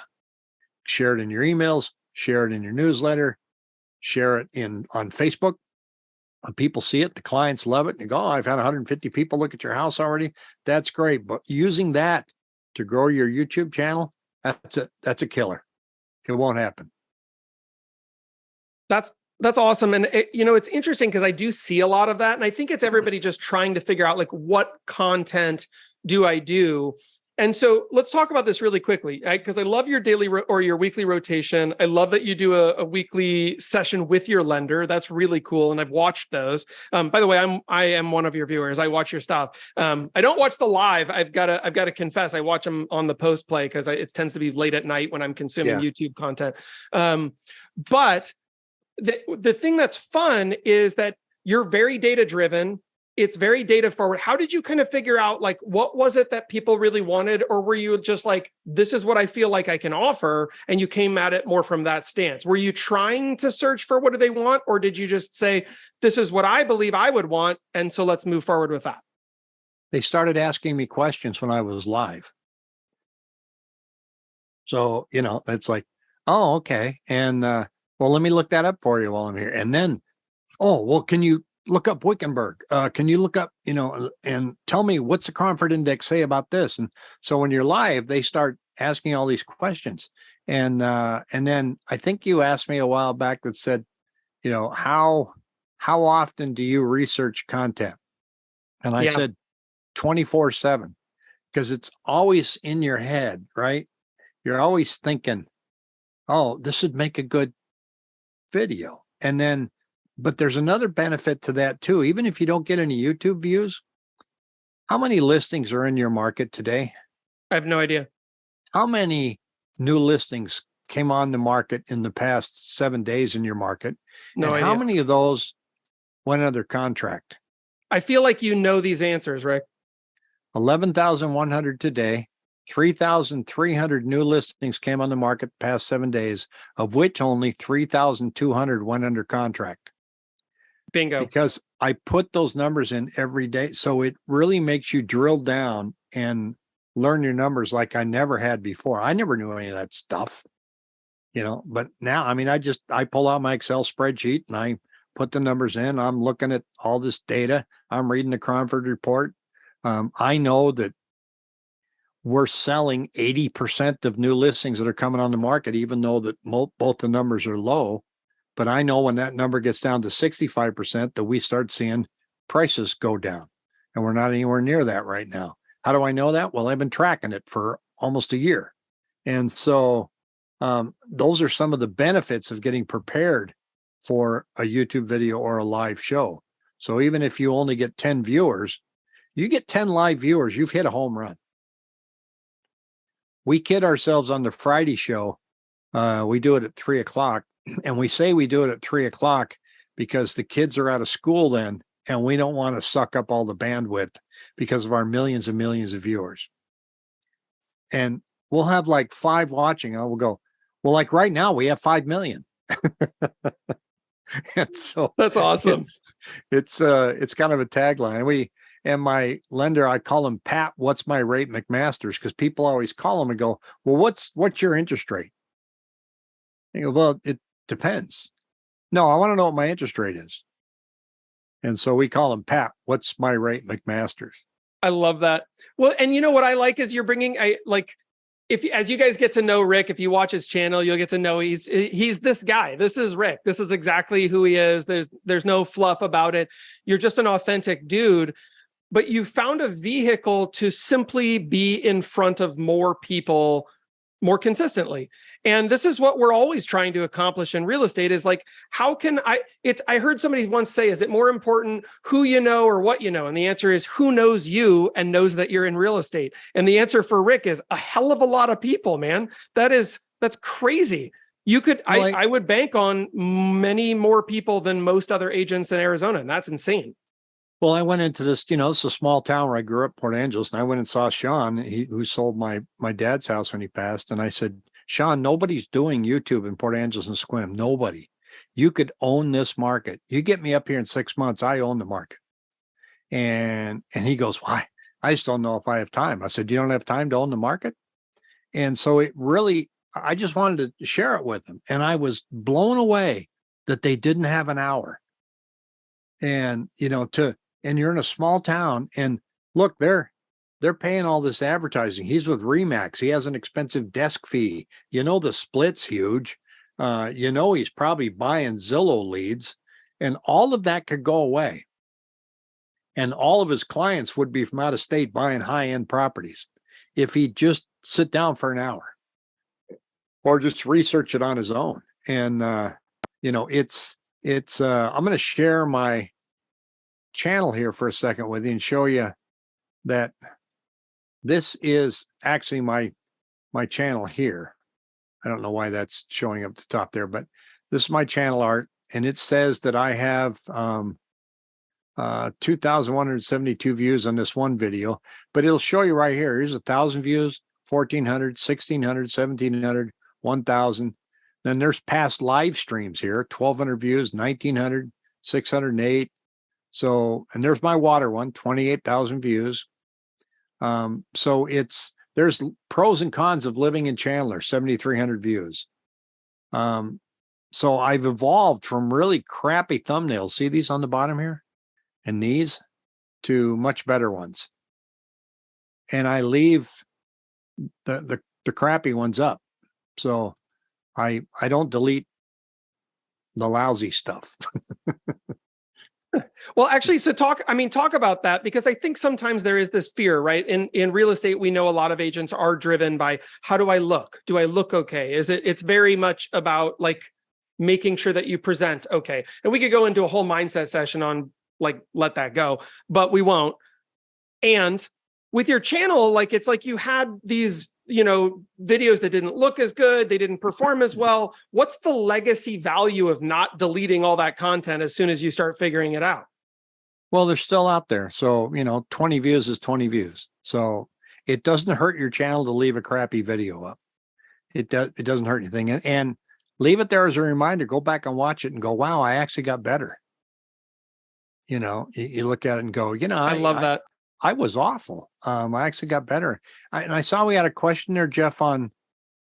Share it in your emails, share it in your newsletter, share it on Facebook. When people see it, the clients love it, and you go, oh, I've had 150 people look at your house already. That's great. But using that to grow your YouTube channel, that's a killer. It won't happen. That's awesome. And it's interesting because I do see a lot of that. And I think it's everybody just trying to figure out, like, what content do I do? And so let's talk about this really quickly, because I love your daily or your weekly rotation. I love that you do a weekly session with your lender. That's really cool. And I've watched those. By the way, I am one of your viewers. I watch your stuff. I don't watch the live. I've got to confess, I watch them on the post play because it tends to be late at night when I'm consuming YouTube content. But the thing that's fun is that you're very data driven. It's very data forward. How did you kind of figure out, like, what was it that people really wanted? Or were you just like, this is what I feel like I can offer, and you came at it more from that stance? Were you trying to search for what do they want? Or did you just say, this is what I believe I would want, and so let's move forward with that? They started asking me questions when I was live. So, it's like, oh, okay. And, well, let me look that up for you while I'm here. And then, oh, well, can you look up Wickenburg? Can you look up, and tell me what's the Cromford Index say about this? And so when you're live, they start asking all these questions. And then I think you asked me a while back that said, how often do you research content? And I Yeah. said 24/7, because it's always in your head, right? You're always thinking, oh, this would make a good video. And then, but there's another benefit to that too. Even if you don't get any YouTube views, how many listings are in your market today? I have no idea. How many new listings came on the market in the past 7 days in your market? No And how idea. many of those went under contract? I feel like you know these answers, Rick. 11,100 today. 3,300 new listings came on the market past 7 days, of which only 3,200 went under contract. Bingo. Because I put those numbers in every day. So it really makes you drill down and learn your numbers like I never had before. I never knew any of that stuff, but now, I mean, I pull out my Excel spreadsheet and I put the numbers in. I'm looking at all this data. I'm reading the Cromford report. I know that we're selling 80% of new listings that are coming on the market, even though that both the numbers are low. But I know when that number gets down to 65%, that we start seeing prices go down. And we're not anywhere near that right now. How do I know that? Well, I've been tracking it for almost a year. And so those are some of the benefits of getting prepared for a YouTube video or a live show. So even if you only get 10 viewers, you get 10 live viewers, you've hit a home run. We kid ourselves on the Friday show. We do it at 3:00. And we say we do it at 3:00 because the kids are out of school then, and we don't want to suck up all the bandwidth because of our millions and millions of viewers. And we'll have like 5 watching, and we'll go, well, like right now we have 5 million. And so That's awesome. It's kind of a tagline. And my lender, I call him Pat, what's my rate McMasters? Because people always call him and go, well, what's your interest rate? And you go, well, it depends. No, I want to know what my interest rate is. And so we call him Pat, what's my rate McMasters? I love that. Well, and you know what I like is you're bringing, as you guys get to know Rick, if you watch his channel, you'll get to know he's this guy. This is Rick. This is exactly who he is. There's no fluff about it. You're just an authentic dude, but you found a vehicle to simply be in front of more people more consistently. And this is what we're always trying to accomplish in real estate is like, how can I heard somebody once say, is it more important who you know or what you know? And the answer is who knows you and knows that you're in real estate. And the answer for Rick is a hell of a lot of people, man. That's crazy. You could, I would bank on many more people than most other agents in Arizona. And that's insane. Well, I went into this, it's a small town where I grew up, Port Angeles, and I went and saw Sean, who sold my dad's house when he passed. And I said, Sean, nobody's doing YouTube in Port Angeles and Sequim. Nobody. You could own this market. You get me up here in 6 months, I own the market. And he goes, why? I just don't know if I have time. I said, you don't have time to own the market? And so I just wanted to share it with them. And I was blown away that they didn't have an hour. And, and you're in a small town, and look, they're paying all this advertising. He's with Remax. He has an expensive desk fee. The split's huge. He's probably buying Zillow leads, and all of that could go away. And all of his clients would be from out of state buying high-end properties if he just sit down for an hour or just research it on his own. And, I'm going to share my channel here for a second with you and show you that this is actually my channel here. I don't know why that's showing up the top there, but this is my channel art, and it says that I have 2,172 views on this one video, but it'll show you right here. Here's 1,000 views, 1,400, 1,600, 1,700, 1,000. Then there's past live streams here, 1,200 views, 1,900, 608. So, and there's my water one, 28,000 views. So there's pros and cons of living in Chandler, 7,300 views. So I've evolved from really crappy thumbnails. See these on the bottom here and these to much better ones. And I leave the crappy ones up. So I don't delete the lousy stuff. Well, actually, so talk about that, because I think sometimes there is this fear, right? In real estate, we know a lot of agents are driven by, how do I look? Do I look okay? It's very much about like making sure that you present okay. And we could go into a whole mindset session on like, let that go, but we won't. And with your channel, like, it's like you had these, videos that didn't look as good, they didn't perform as well. What's the legacy value of not deleting all that content as soon as you start figuring it out? Well, they're still out there. So, 20 views is 20 views. So it doesn't hurt your channel to leave a crappy video up. It doesn't hurt anything. And leave it there as a reminder. Go back and watch it and go, wow, I actually got better. You look at it and go, I love that. I was awful. I actually got better. And I saw we had a question there, Jeff, on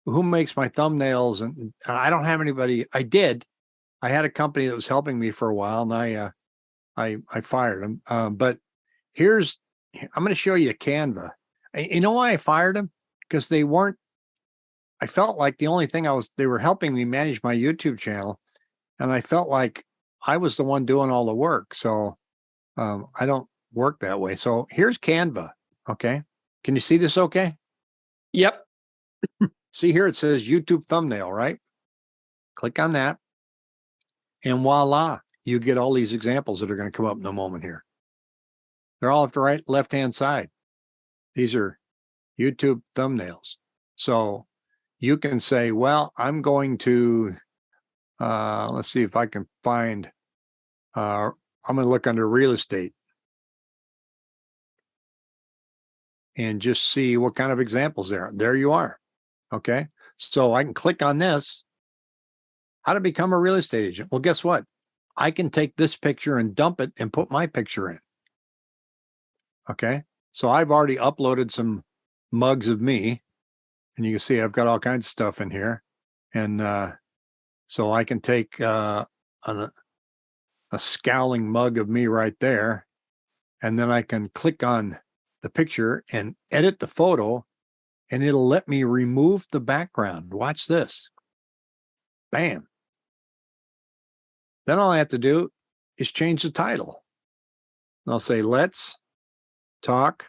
who makes my thumbnails. And I don't have anybody. I had a company that was helping me for a while, and I fired them. But I'm going to show you a Canva. You know why I fired them? Because I felt like the only thing they were helping me manage my YouTube channel. And I felt like I was the one doing all the work. So I don't work that way. So here's Canva. Okay. Can you see this okay? Yep. See here, it says YouTube thumbnail, right? Click on that. And voila, you get all these examples that are going to come up in a moment here. They're all at the left-hand side. These are YouTube thumbnails. So you can say, well, I'm going to, let's see if I can find, I'm going to look under real estate and just see what kind of examples there are. There you are. Okay. So I can click on this. How to become a real estate agent. Well, guess what? I can take this picture and dump it and put my picture in. Okay. So I've already uploaded some mugs of me, and you can see I've got all kinds of stuff in here. And so I can take a scowling mug of me right there. And then I can click on the picture and edit the photo, and it'll let me remove the background. Watch this. Bam. Then all I have to do is change the title. And I'll say, let's talk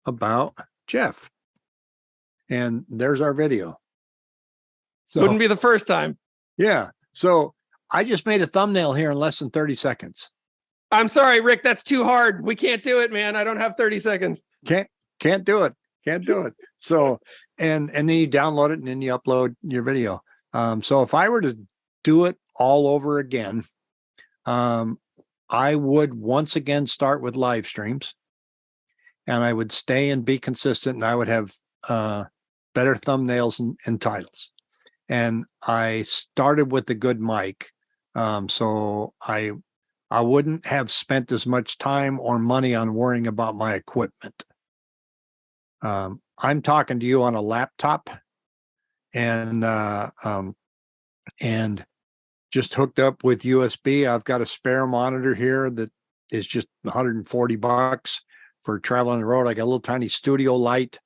about Jeff. And there's our video. So wouldn't be the first time. Yeah. So I just made a thumbnail here in less than 30 seconds. I'm sorry, Rick, that's too hard. We can't do it, man. I don't have 30 seconds. Can't do it. Can't do it. So, and then you download it and then you upload your video. So if I were to do it all over again, I would once again start with live streams, and I would stay and be consistent, and I would have better thumbnails and titles. And I started with the good mic. So I wouldn't have spent as much time or money on worrying about my equipment. I'm talking to you on a laptop and just hooked up with USB. I've got a spare monitor here that is just $140 for traveling the road. I got a little tiny studio light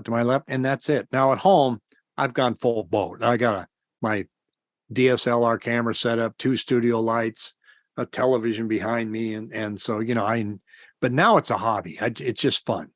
to my left, and that's it. Now at home, I've gone full boat. I got my DSLR camera set up, 2 studio lights, a television behind me, and so but now it's a hobby. It's just fun.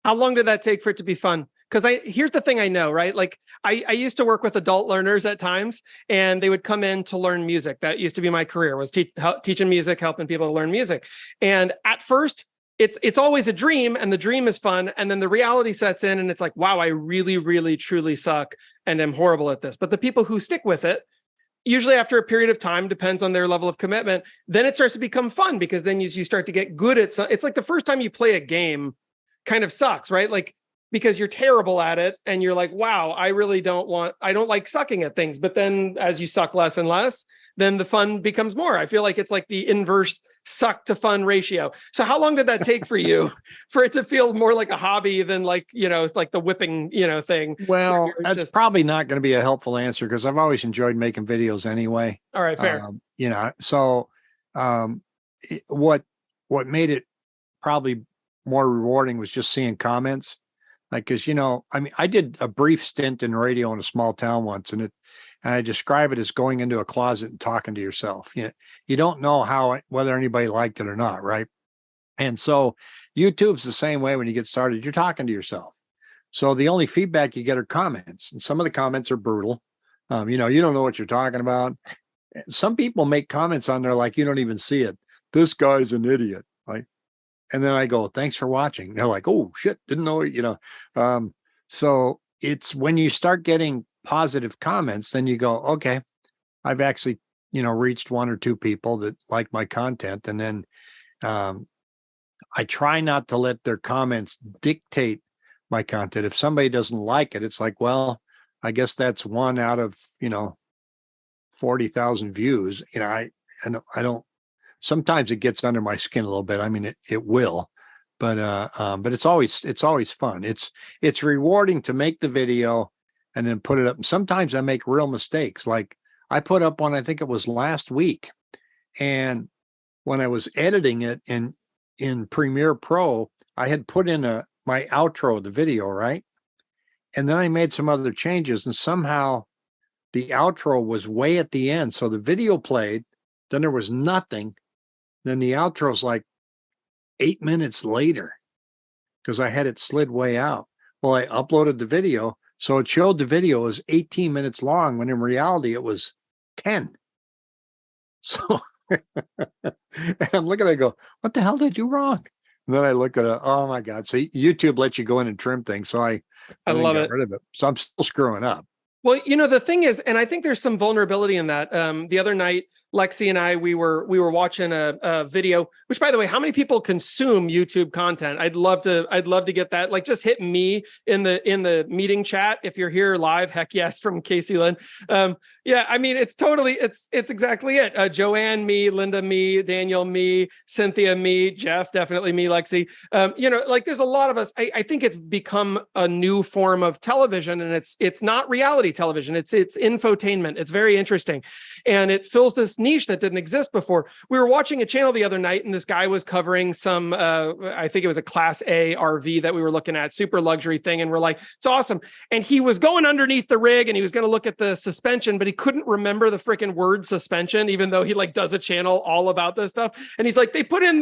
How long did that take for it to be fun? Because here's the thing I know, right? Like I used to work with adult learners at times, and they would come in to learn music. That used to be my career, was teaching music, helping people to learn music. And at first, it's always a dream, and the dream is fun. And then the reality sets in, and it's like, wow, I really, really, truly suck and am horrible at this. But the people who stick with it, usually after a period of time, depends on their level of commitment, then it starts to become fun, because then you start to get good at it's like the first time you play a game kind of sucks, right? Like, because you're terrible at it and you're like, wow, I don't like sucking at things. But then as you suck less and less, then the fun becomes more. I feel like it's like the inverse suck to fun ratio. So how long did that take for you for it to feel more like a hobby than like, like the whipping, thing? Well, that's probably not going to be a helpful answer, because I've always enjoyed making videos anyway. All right, fair. So what made it probably more rewarding was just seeing comments. Like, cause I mean, I did a brief stint in radio in a small town once, and I describe it as going into a closet and talking to yourself. You don't know whether anybody liked it or not, right? And so YouTube's the same way. When you get started, you're talking to yourself. So the only feedback you get are comments, and some of the comments are brutal. You don't know what you're talking about. Some people make comments on there like you don't even see it. This guy's an idiot. Like, and then I go, thanks for watching. They're like, oh shit, didn't know it, So it's when you start getting positive comments, then you go, okay, I've actually, reached one or two people that like my content. And then I try not to let their comments dictate my content. If somebody doesn't like it, it's like, well, I guess that's one out of, 40,000 views. I don't, sometimes it gets under my skin a little bit. I mean, it will, but it's always fun. It's rewarding to make the video and then put it up. And sometimes I make real mistakes. Like I put up one, I think it was last week. And when I was editing it in Premiere Pro, I had put in my outro of the video, right? And then I made some other changes, and somehow the outro was way at the end. So the video played, then there was nothing. Then the outro's like 8 minutes later because I had it slid way out. Well, I uploaded the video, so it showed the video was 18 minutes long when in reality it was 10. So and I'm looking at it, I go, what the hell did I do wrong? And then I look at it, oh my God. So YouTube lets you go in and trim things. So I love got it. rid of it. So I'm still screwing up. Well, the thing is, and I think there's some vulnerability in that. The other night, Lexi and I, we were watching a video, which, by the way, how many people consume YouTube content? I'd love to get that. Like, just hit me in the meeting chat if you're here live. Heck yes, from Casey Lynn. Yeah, I mean, it's exactly it. Joanne, me, Linda, me, Daniel, me, Cynthia, me, Jeff, definitely me, Lexi. Like there's a lot of us. I think it's become a new form of television, and it's not reality television. It's infotainment. It's very interesting, and it fills this niche that didn't exist before. We were watching a channel the other night, and this guy was covering some, I think it was a Class A RV that we were looking at, super luxury thing, and we're like, it's awesome. And he was going underneath the rig, and he was going to look at the suspension, but he couldn't remember the freaking word suspension, even though he like does a channel all about this stuff. And he's like, they put in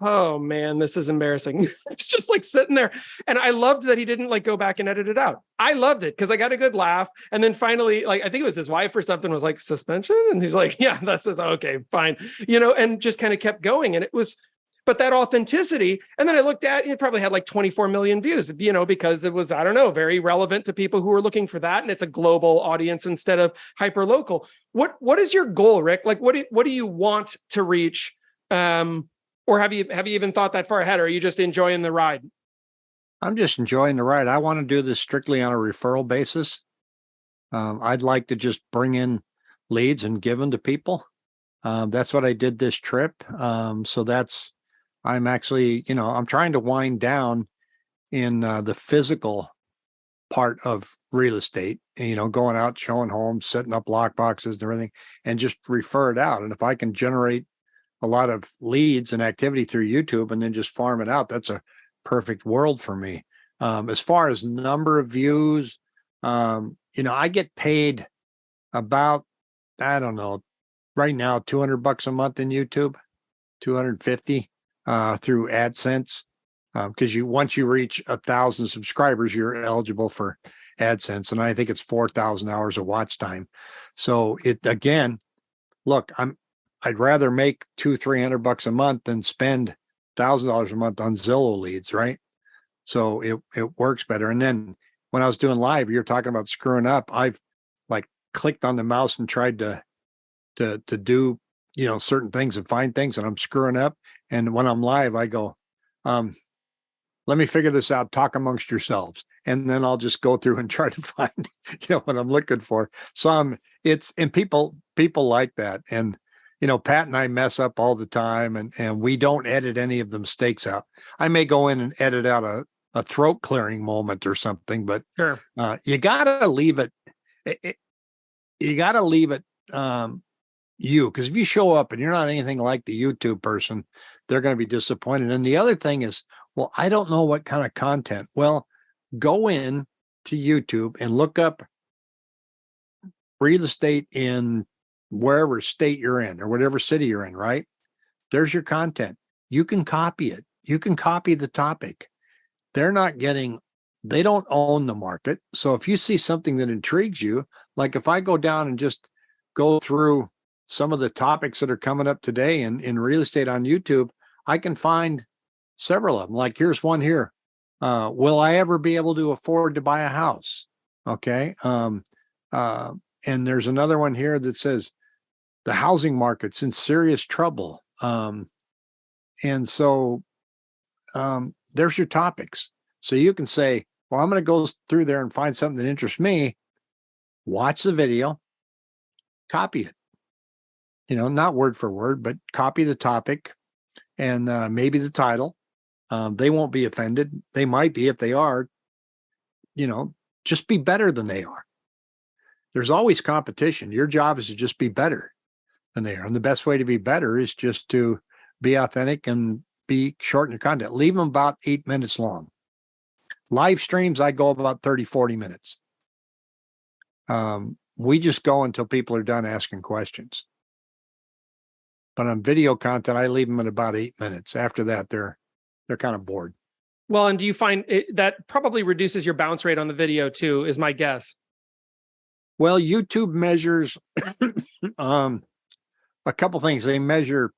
oh man, this is embarrassing. It's just like sitting there. And I loved that he didn't like go back and edit it out. I loved it because I got a good laugh. And then finally, like, I think it was his wife or something was like, suspension. And he's like, yeah, that's okay, fine. And just kind of kept going. And it was, but that authenticity. And then I looked at it, probably had like 24 million views, because it was, I don't know, very relevant to people who are looking for that. And it's a global audience instead of hyper local. What is your goal, Rick? Like, what do you want to reach? Or have you even thought that far ahead? Or are you just enjoying the ride? I'm just enjoying the ride. I want to do this strictly on a referral basis. I'd like to just bring in leads and give them to people. That's what I did this trip. I'm actually, I'm trying to wind down in the physical part of real estate, going out, showing homes, setting up lock boxes and everything, and just refer it out. And if I can generate a lot of leads and activity through YouTube and then just farm it out, that's a perfect world for me. As far as number of views, I get paid about, I don't know, right now, $200 a month in YouTube, 250 through AdSense. Because once you reach 1,000 subscribers, you're eligible for AdSense. And I think it's 4,000 hours of watch time. So look, I'd rather make $200-300 a month than spend $1,000 a month on Zillow leads, right? So it works better. And then when I was doing live, you're talking about screwing up. I've like clicked on the mouse and tried to do certain things and find things, and I'm screwing up. And when I'm live, I go, let me figure this out. Talk amongst yourselves, and then I'll just go through and try to find what I'm looking for. So people like that. And Pat and I mess up all the time, and we don't edit any of the mistakes out. I may go in and edit out a throat clearing moment or something, but sure. You gotta leave it. You gotta leave it because if you show up and you're not anything like the YouTube person, they're going to be disappointed. And the other thing is, Well, I don't know what kind of content. Well, go in to YouTube and look up real estate in wherever state you're in or whatever city you're in, right? There's your content. You can copy it. You can copy the topic. They don't own the market. So if you see something that intrigues you, like if I go down and just go through some of the topics that are coming up today in real estate on YouTube, I can find several of them. Like here's one here. Will I ever be able to afford to buy a house? Okay. And there's another one here that says the housing market's in serious trouble. And so there's your topics. So you can say, well, I'm going to go through there and find something that interests me. Watch the video, copy it. Not word for word, but copy the topic and maybe the title. They won't be offended. They might be. If they are, just be better than they are. There's always competition. Your job is to just be better than they are. And the best way to be better is just to be authentic and be short in your content. Leave them about 8 minutes long. Live streams, I go about 30, 40 minutes. We just go until people are done asking questions. But on video content, I leave them at about 8 minutes. After that, they're kind of bored. Well, and do you find that probably reduces your bounce rate on the video too, is my guess? Well, YouTube measures a couple things. They measure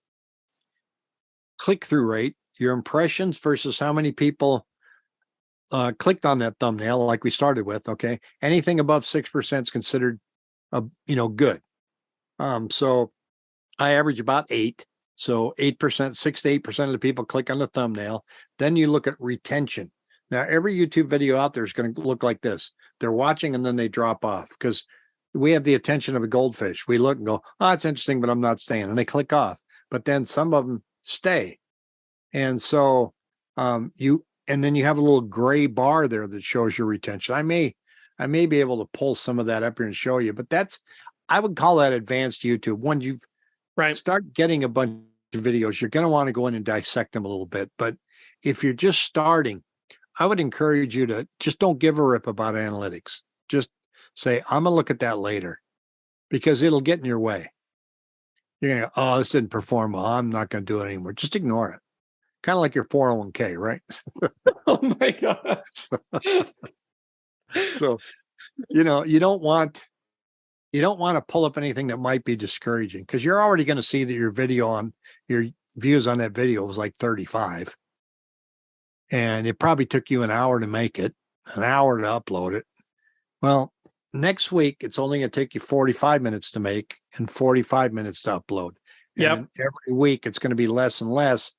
click-through rate, your impressions versus how many people clicked on that thumbnail, like we started with. Okay, anything above 6% is considered, good. So I average about 8. So 8%, 6 to 8% of the people click on the thumbnail. Then you look at retention. Now, every YouTube video out there is going to look like this. They're watching and then they drop off because we have the attention of a goldfish. We look and go, oh, it's interesting, but I'm not staying. And they click off. But then some of them stay. And so and then you have a little gray bar there that shows your retention. I may be able to pull some of that up here and show you, but I would call that advanced YouTube. When you start getting a bunch of videos, you're going to want to go in and dissect them a little bit. But if you're just starting, I would encourage you to just don't give a rip about analytics. Just say, I'm going to look at that later because it'll get in your way. You're going to go, oh, this didn't perform well. I'm not going to do it anymore. Just ignore it. Kind of like your 401k, right? Oh my God. So, you don't want to pull up anything that might be discouraging because you're already going to see that your views on that video was like 35. And it probably took you an hour to make it, an hour to upload it. Well, next week, it's only going to take you 45 minutes to make and 45 minutes to upload. And every week, it's going to be less and less.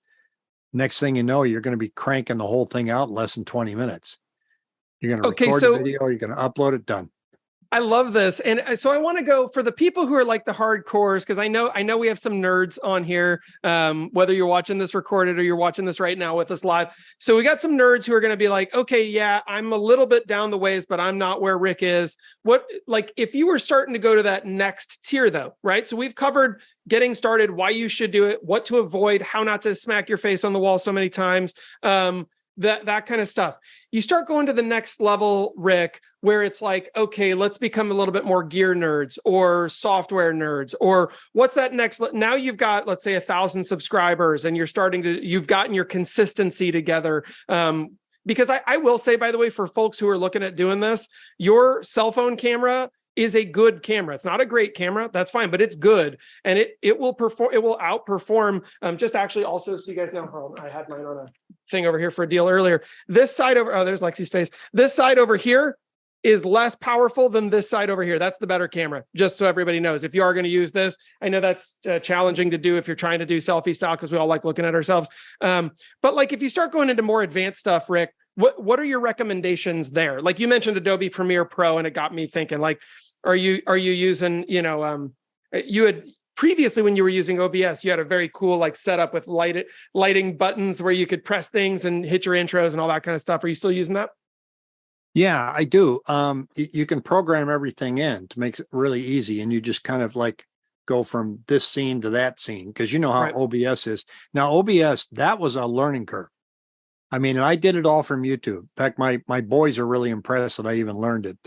Next thing you know, you're going to be cranking the whole thing out in less than 20 minutes. You're going to record the video, you're going to upload it, done. I love this. And so I want to go for the people who are like the hardcores, because I know we have some nerds on here, whether you're watching this recorded or you're watching this right now with us live. So we got some nerds who are going to be like, okay, yeah, I'm a little bit down the ways, but I'm not where Rick is. If you were starting to go to that next tier though, right? So we've covered getting started, why you should do it, what to avoid, how not to smack your face on the wall so many times. That kind of stuff. You start going to the next level, Rick, where it's like, okay, let's become a little bit more gear nerds or software nerds, or what's that next? Now you've got, let's say 1,000 subscribers and you've gotten your consistency together. Because I will say, by the way, for folks who are looking at doing this, your cell phone camera is a good camera. It's not a great camera. That's fine, but it's good. And it will outperform, just actually also, so you guys know, I had mine on a thing over here for a deal earlier. This side there's Lexi's face. This side over here is less powerful than this side over here. That's the better camera, just so everybody knows. If you are going to use this, I know that's challenging to do if you're trying to do selfie style, because we all like looking at ourselves. But like if you start going into more advanced stuff, Rick, what are your recommendations there? Like you mentioned Adobe Premiere Pro, and it got me thinking, like, are you using, you had previously when you were using OBS, you had a very cool like setup with lighting buttons where you could press things and hit your intros and all that kind of stuff. Are you still using that? Yeah, I do. You can program everything in to make it really easy. And you just kind of like go from this scene to that scene because you know how OBS is. Now, OBS, that was a learning curve. I mean, and I did it all from YouTube. In fact, my boys are really impressed that I even learned it.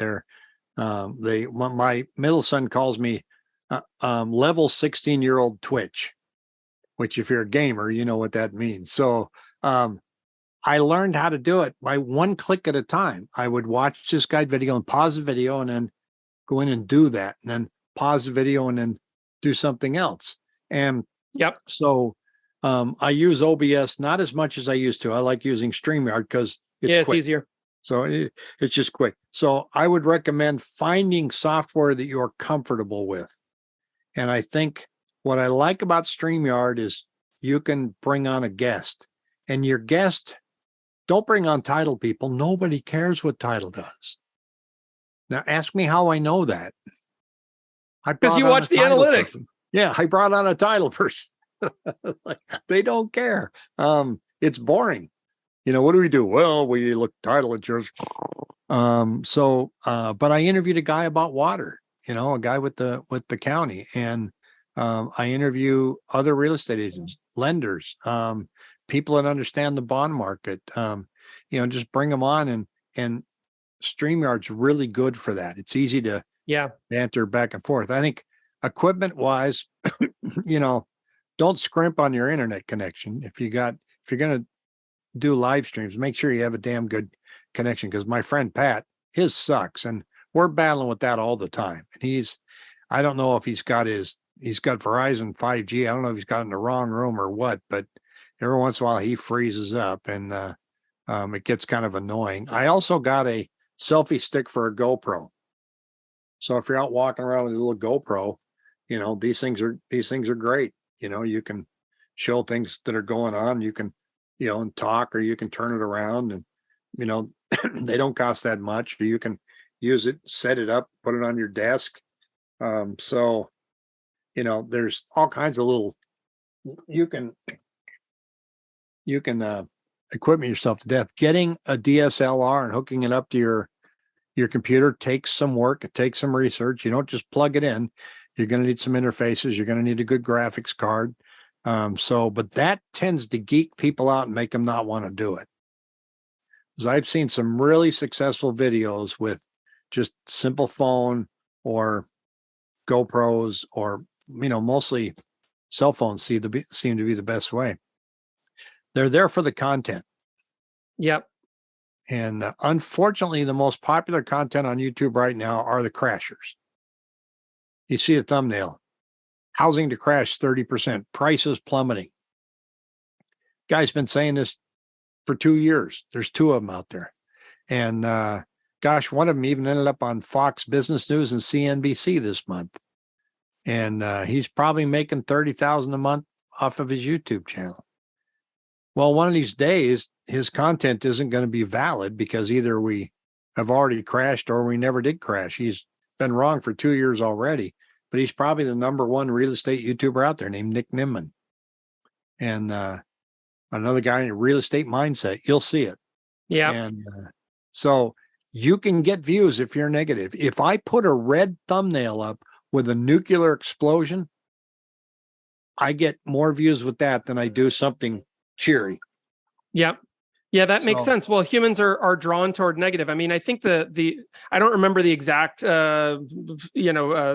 My middle son calls me level 16-year-old Twitch, which if you're a gamer, you know what that means. So I learned how to do it by one click at a time. I would watch this guide video and pause the video and then go in and do that, and then pause the video and then do something else. And Yep. so I use OBS not as much as I used to. I like using StreamYard because it's quick. Easier. So it's just quick. So I would recommend finding software that you're comfortable with. And I think what I like about StreamYard is you can bring on a guest, and your guest, don't bring on title people. Nobody cares what title does. Now ask me how I know that. Because you watch the analytics. Person. Yeah, I brought on a title person. Like, they don't care. It's boring. You know, what do we do? Well, we look title insurance. But I interviewed a guy about water, you know, a guy with the county. And I interview other real estate agents, lenders, people that understand the bond market, you know, just bring them on, and StreamYard's really good for that. It's easy to banter back and forth. I think equipment wise, you know, don't scrimp on your internet connection. If you're going to do live streams, make sure you have a damn good connection. Because my friend Pat, his sucks, and we're battling with that all the time. And I don't know if he's got Verizon 5G. I don't know if he's got it in the wrong room or what, but every once in a while he freezes up, and it gets kind of annoying. I also got a selfie stick for a GoPro. So if you're out walking around with a little GoPro, you know, these things are great. You know, you can show things that are going on. You can, you know, and talk, or you can turn it around, and, you know, they don't cost that much. Or you can use it, set it up, put it on your desk. So, you know, there's all kinds of little, you can equipment yourself to death. Getting a DSLR and hooking it up to your computer takes some work. It takes some research. You don't just plug it in. You're going to need some interfaces. You're going to need a good graphics card. But that tends to geek people out and make them not want to do it. Because I've seen some really successful videos with just simple phone or GoPros, or, you know, mostly cell phones seem to be the best way. They're there for the content. Yep. And unfortunately, the most popular content on YouTube right now are the crashers. You see a thumbnail, housing to crash 30%, prices plummeting. Guy's been saying this for 2 years. There's 2 of them out there. And gosh, one of them even ended up on Fox Business News and CNBC this month. And he's probably making $30,000 a month off of his YouTube channel. Well, one of these days, his content isn't going to be valid because either we have already crashed or we never did crash. He's been wrong for 2 years already, but he's probably the #1 real estate YouTuber out there named Nick Nimmin. And another guy in real estate mindset, you'll see it. Yeah. And so you can get views if you're negative. If I put a red thumbnail up with a nuclear explosion, I get more views with that than I do something cheery. Yep. Yeah, that makes sense. Well, humans are drawn toward negative. I mean, I think the I don't remember the exact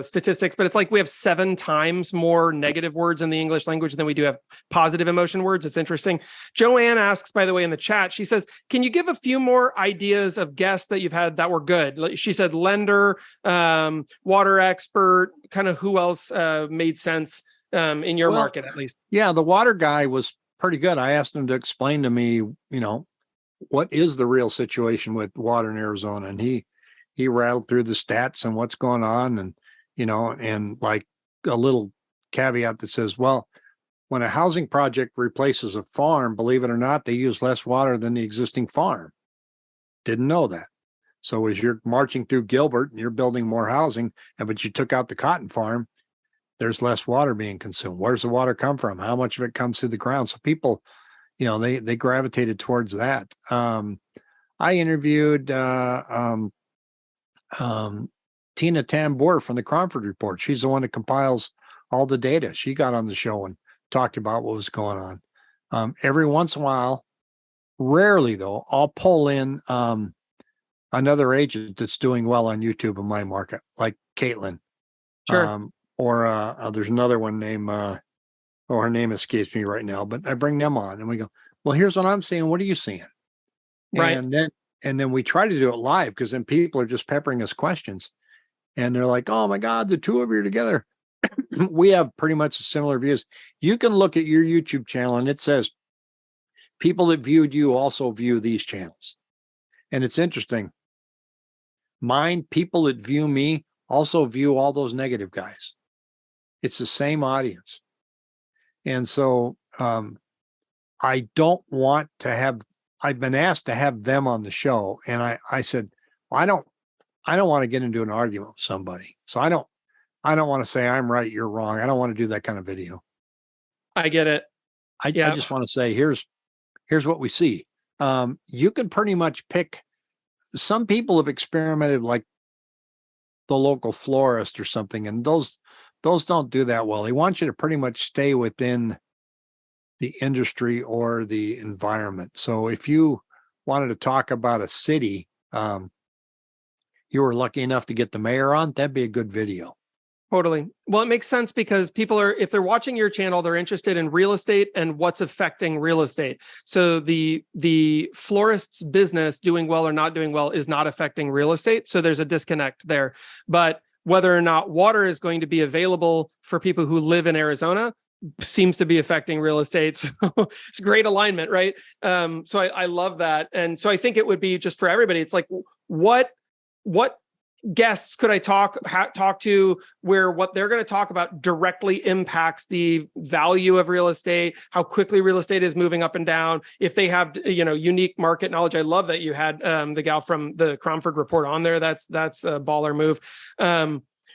statistics, but it's like we have 7 times more negative words in the English language than we do have positive emotion words. It's interesting. Joanne asks, by the way, in the chat, she says, "Can you give a few more ideas of guests that you've had that were good?" She said lender, water expert, kind of who else made sense in your market at least. Yeah, the water guy was pretty good. I asked him to explain to me, you know, what is the real situation with water in Arizona, and he rattled through the stats and what's going on, and, you know, and like a little caveat that says, well, when a housing project replaces a farm, believe it or not, they use less water than the existing farm. Didn't know that. So as you're marching through Gilbert and you're building more housing, but you took out the cotton farm, there's less water being consumed. Where's the water come from? How much of it comes through the ground? So people, you know, they gravitated towards that. I interviewed Tina Tambour from the Cromford Report. She's the one that compiles all the data. She got on the show and talked about what was going on. Every once in a while, rarely though, I'll pull in another agent that's doing well on YouTube in my market, like Caitlin. Sure. Or there's another one named her name escapes me right now, but I bring them on and we go, well, here's what I'm seeing. What are you seeing? Right. And then we try to do it live, because then people are just peppering us questions. And they're like, oh my God, the two of you are together. We have pretty much similar views. You can look at your YouTube channel and it says people that viewed you also view these channels. And it's interesting. Mine, people that view me also view all those negative guys. It's the same audience. And so I don't want to have, I've been asked to have them on the show. And I said, well, I don't want to get into an argument with somebody. So I don't want to say I'm right, you're wrong. I don't want to do that kind of video. I get it. I just want to say, here's what we see. You can pretty much pick. Some people have experimented, like the local florist or something, and those don't do that well. They want you to pretty much stay within the industry or the environment. So if you wanted to talk about a city, you were lucky enough to get the mayor on, that'd be a good video. Totally. Well, it makes sense because people are, if they're watching your channel, they're interested in real estate and what's affecting real estate. So the florist's business doing well or not doing well is not affecting real estate. So there's a disconnect there. But whether or not water is going to be available for people who live in Arizona seems to be affecting real estate. So it's great alignment, right? So I love that. And so I think it would be just for everybody. It's like, what guests could I talk to where what they're going to talk about directly impacts the value of real estate, how quickly real estate is moving up and down, if they have, unique market knowledge. I love that you had the gal from the Cromford report on there. That's a baller move.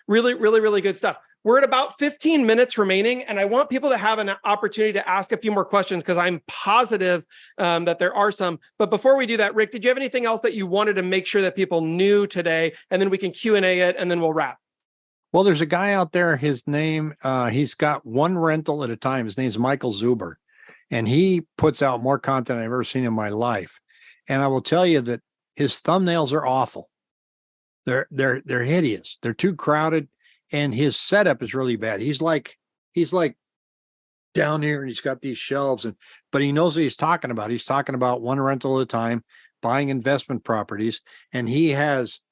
Really, really, really good stuff. We're at about 15 minutes remaining, and I want people to have an opportunity to ask a few more questions because I'm positive that there are some. But before we do that, Rick, did you have anything else that you wanted to make sure that people knew today? And then we can Q&A it, and then we'll wrap. Well, there's a guy out there, his name, he's got one rental at a time. His name's Michael Zuber, and he puts out more content I've ever seen in my life. And I will tell you that his thumbnails are awful. They're hideous. They're too crowded. And his setup is really bad. He's like down here and he's got these shelves, but he knows what he's talking about. He's talking about one rental at a time, buying investment properties. And he has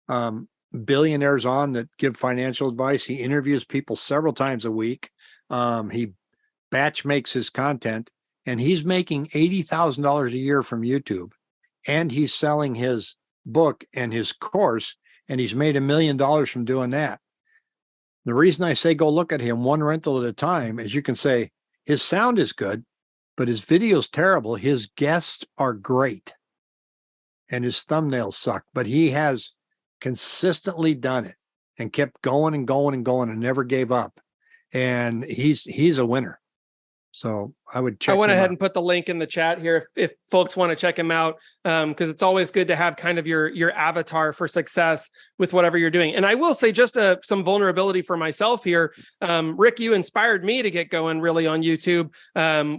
billionaires on that give financial advice. He interviews people several times a week. He batch makes his content, and he's making $80,000 a year from YouTube. And he's selling his book and his course, and he's made $1 million from doing that. The reason I say go look at him one rental at a time is you can say his sound is good, but his video's terrible. His guests are great and his thumbnails suck, but he has consistently done it and kept going and going and going and never gave up. And he's a winner. So I would check. I went ahead out and put the link in the chat here if folks want to check him out, because it's always good to have kind of your avatar for success with whatever you're doing. And I will say just some vulnerability for myself here. Rick, you inspired me to get going really on YouTube,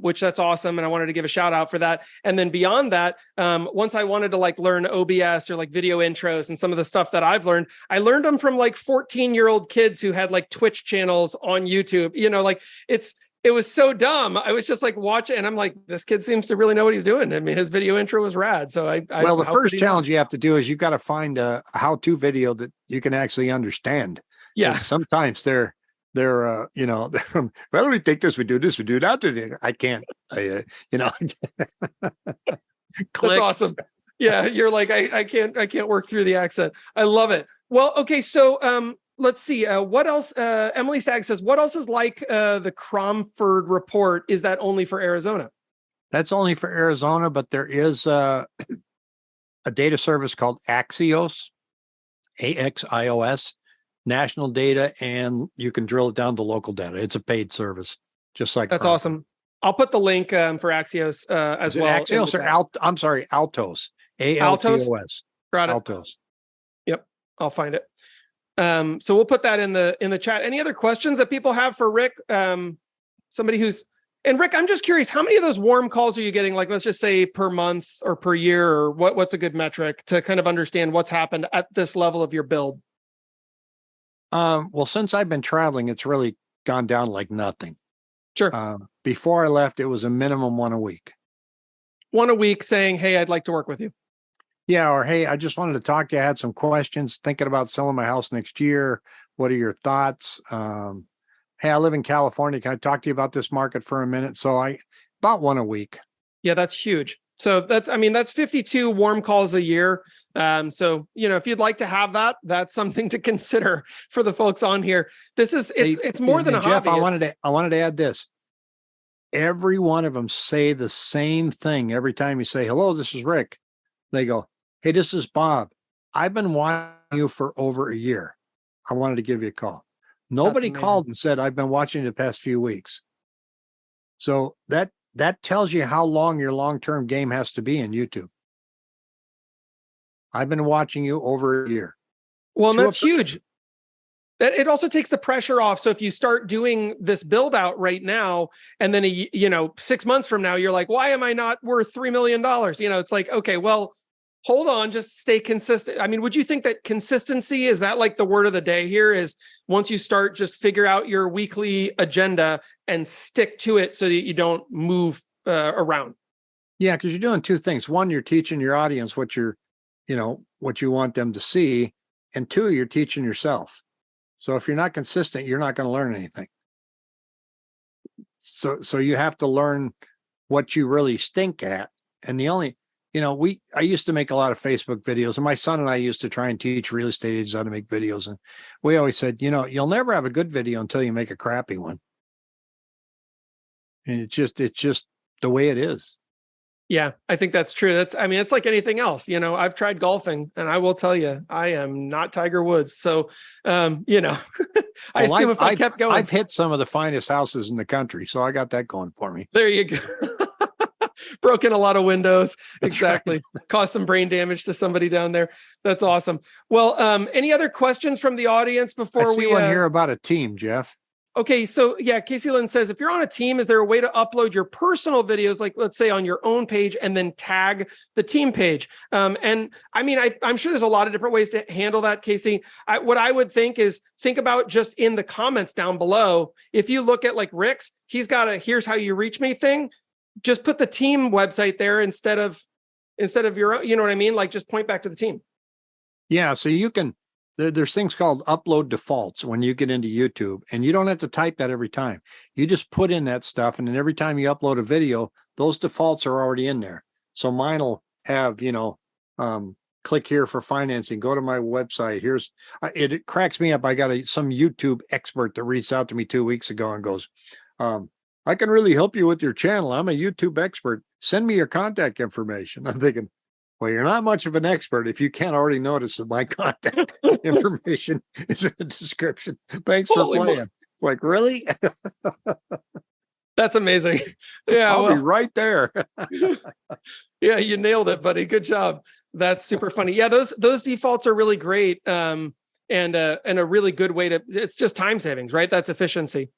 which that's awesome. And I wanted to give a shout out for that. And then beyond that, once I wanted to learn OBS or video intros and some of the stuff that I've learned, I learned them from 14-year-old kids who had Twitch channels on YouTube. It was so dumb. I was just watching, and I'm like, this kid seems to really know what he's doing. I mean, his video intro was rad. So well, the first challenge you have to do is you got to find a how-to video that you can actually understand. Yeah. Sometimes they're well, we take this, we do this, we do that. I can't, Click. That's awesome. Yeah. You're like, I can't work through the accent. I love it. Well, okay. So, let's see. What else? Emily Stagg says, what else is the Cromford report? Is that only for Arizona? That's only for Arizona, but there is a data service called Axios, AXIOS, national data, and you can drill it down to local data. It's a paid service, just like that's Cromford. Awesome. I'll put the link for Axios as well. Axios or I'm sorry, Altos. ALTOS. Got it. Altos. Yep, I'll find it. So we'll put that in the chat. Any other questions that people have for Rick? Somebody who's And Rick, I'm just curious, how many of those warm calls are you getting? Like, let's just say per month or per year, or what's a good metric to kind of understand what's happened at this level of your build? Well, since I've been traveling, it's really gone down like nothing. Sure. Before I left, it was a minimum one a week. One a week saying, hey, I'd like to work with you. Yeah. Or, hey, I just wanted to talk to you. I had some questions thinking about selling my house next year. What are your thoughts? Hey, I live in California. Can I talk to you about this market for a minute? So about one a week. Yeah, that's huge. So that's 52 warm calls a year. So, if you'd like to have that, that's something to consider for the folks on here. It's more than a Jeff, hobby. I wanted to add this. Every one of them say the same thing. Every time you say, hello, this is Rick, they go, hey, this is Bob. I've been watching you for over a year. I wanted to give you a call. Nobody called and said, I've been watching you the past few weeks. So that tells you how long your long-term game has to be in YouTube. I've been watching you over a year. Well, and that's huge. It also takes the pressure off. So if you start doing this build out right now, and then 6 months from now, you're like, why am I not worth $3 million? It's like, okay, well, hold on, just stay consistent. I mean, would you think that consistency, is that like the word of the day here? Is once you start, just figure out your weekly agenda and stick to it so that you don't move around? Yeah, because you're doing two things. One, you're teaching your audience what you want them to see. And two, you're teaching yourself. So if you're not consistent, you're not going to learn anything. So you have to learn what you really stink at. And I used to make a lot of Facebook videos, and my son and I used to try and teach real estate agents how to make videos. And we always said, you'll never have a good video until you make a crappy one. And it's just the way it is. Yeah, I think that's true. It's like anything else. I've tried golfing, and I will tell you, I am not Tiger Woods. So, I assume if I kept going. I've hit some of the finest houses in the country, so I got that going for me. There you go. Broken a lot of windows. That's exactly. Right. Caused some brain damage to somebody down there. That's awesome. Well, any other questions from the audience before I see one here about a team, Jeff? Okay, so yeah, Casey Lynn says, if you're on a team, is there a way to upload your personal videos, like let's say on your own page, and then tag the team page? And I mean, I'm sure there's a lot of different ways to handle that, Casey. What I would think about just in the comments down below. If you look at like Rick's, he's got a here's how you reach me thing. Just put the team website there instead of your own, you know what I mean? Like just point back to the team. Yeah, so you can. There's things called upload defaults when you get into YouTube, and you don't have to type that every time. You just put in that stuff, and then every time you upload a video, those defaults are already in there. So mine will have, click here for financing, go to my website. It cracks me up. I got some YouTube expert that reached out to me 2 weeks ago and goes, I can really help you with your channel. I'm a YouTube expert. Send me your contact information. I'm thinking, well, you're not much of an expert if you can't already notice that my contact information is in the description. Thanks for playing. Like, really? That's amazing. Yeah, I'll be right there. Yeah, you nailed it, buddy. Good job. That's super funny. Yeah, those defaults are really great, and a really good way to. It's just time savings, right? That's efficiency.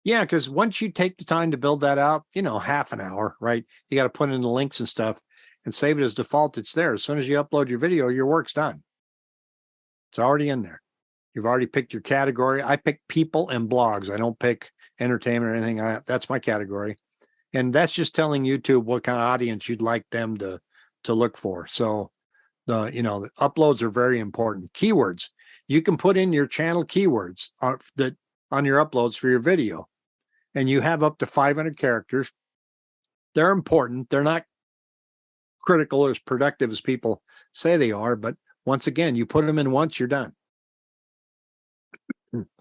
Yeah, because once you take the time to build that out, half an hour, right? You got to put in the links and stuff. And save it as default. It's there. As soon as you upload your video, your work's done. It's already in there. You've already picked your category. I pick people and blogs. I don't pick entertainment or anything. That's my category. And that's just telling YouTube what kind of audience you'd like them to look for. So the uploads are very important. Keywords. You can put in your channel keywords on your uploads for your video. And you have up to 500 characters. They're important. They're not critical or as productive as people say they are, but once again, you put them in once, you're done.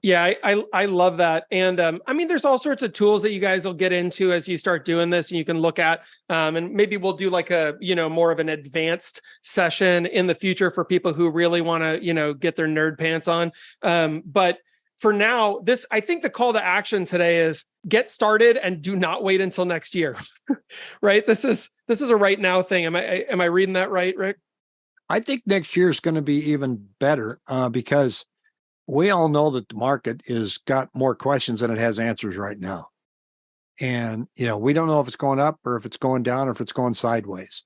Yeah, I love that. And there's all sorts of tools that you guys will get into as you start doing this, and you can look at, and maybe we'll do like a, more of an advanced session in the future for people who really want to, get their nerd pants on. But for now, I think the call to action today is get started and do not wait until next year. Right? This is a right now thing. Am I reading that right, Rick? I think next year is going to be even better because we all know that the market has got more questions than it has answers right now. And, we don't know if it's going up or if it's going down or if it's going sideways.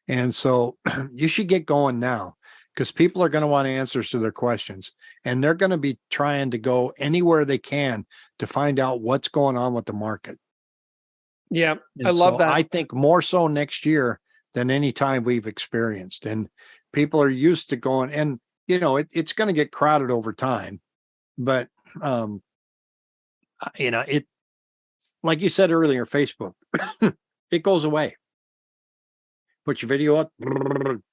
And so you should get going now, because people are going to want answers to their questions, and they're going to be trying to go anywhere they can to find out what's going on with the market. Yeah, And I love so that. I think more so next year than any time we've experienced. And people are used to going, and it's going to get crowded over time. But it, like you said earlier, Facebook, it goes away. Put your video up,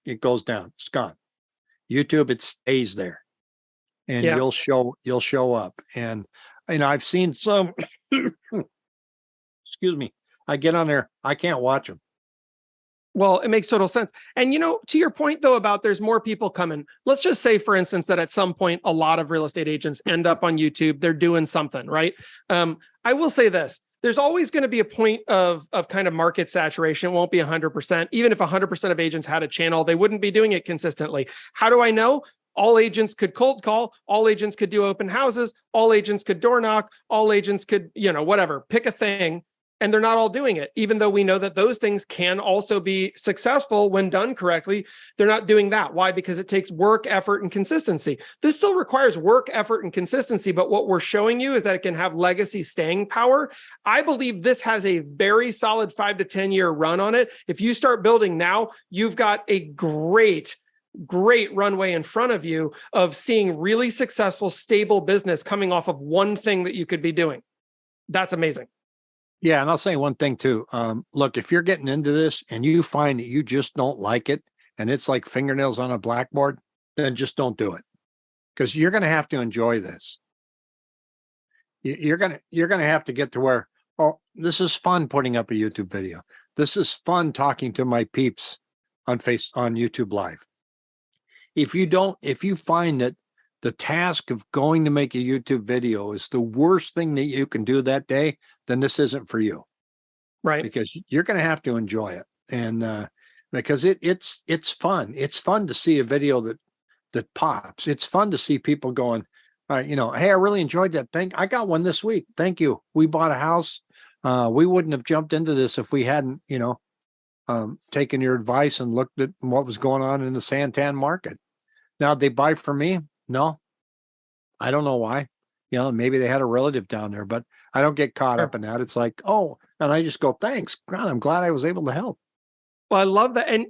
it goes down. It's gone. YouTube, it stays there, and Yeah. you'll show up. And I've seen some. Excuse me. I get on there, I can't watch them. Well, it makes total sense. And, to your point, though, about there's more people coming. Let's just say, for instance, that at some point, a lot of real estate agents end up on YouTube. They're doing something, right? I will say this. There's always going to be a point of kind of market saturation. It won't be 100%. Even if 100% of agents had a channel, they wouldn't be doing it consistently. How do I know? All agents could cold call. All agents could do open houses. All agents could door knock. All agents could, whatever, pick a thing. And they're not all doing it, even though we know that those things can also be successful when done correctly. They're not doing that. Why? Because it takes work, effort, and consistency. This still requires work, effort, and consistency. But what we're showing you is that it can have legacy staying power. I believe this has a very solid 5 to 10 year run on it. If you start building now, you've got a great runway in front of you of seeing really successful, stable business coming off of one thing that you could be doing. That's amazing. Yeah, and I'll say one thing too. Look, if you're getting into this and you find that you just don't like it, and it's like fingernails on a blackboard, then just don't do it, because you're going to have to enjoy this. You're going to have to get to where, oh, this is fun putting up a YouTube video. This is fun talking to my peeps on YouTube Live. If you find that the task of going to make a YouTube video is the worst thing that you can do that day, then this isn't for you. Right. Because you're going to have to enjoy it. And because it's fun. It's fun to see a video that pops. It's fun to see people going, hey, I really enjoyed that thing. I got one this week. Thank you. We bought a house. We wouldn't have jumped into this if we hadn't, taken your advice and looked at what was going on in the Santan market. Now, they buy from me? No, I don't know why. Maybe they had a relative down there, but I don't get caught up in that. It's like, oh, and I just go, thanks. God, I'm glad I was able to help. Well, I love that. And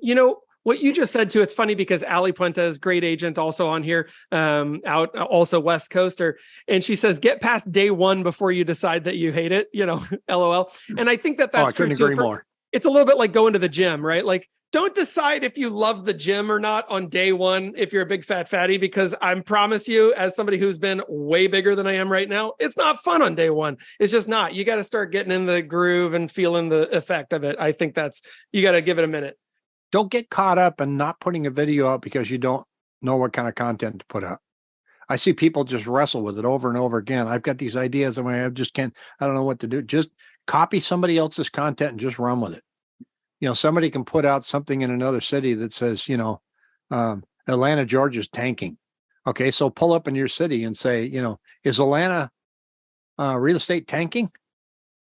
what you just said too, it's funny because Ali Puente is great agent also on here, out also West Coaster. And she says, get past day one before you decide that you hate it, LOL. And I think that's I couldn't agree more. It's a little bit like going to the gym, right? Like, don't decide if you love the gym or not on day one if you're a big fat fatty, because I promise you, as somebody who's been way bigger than I am right now, it's not fun on day one. It's just not. You got to start getting in the groove and feeling the effect of it. I think you got to give it a minute. Don't get caught up in not putting a video out because you don't know what kind of content to put out. I see people just wrestle with it over and over again. I've got these ideas and I don't know what to do. Just copy somebody else's content and just run with it. Somebody can put out something in another city that says, Atlanta, Georgia's tanking. Okay, so pull up in your city and say, is Atlanta real estate tanking?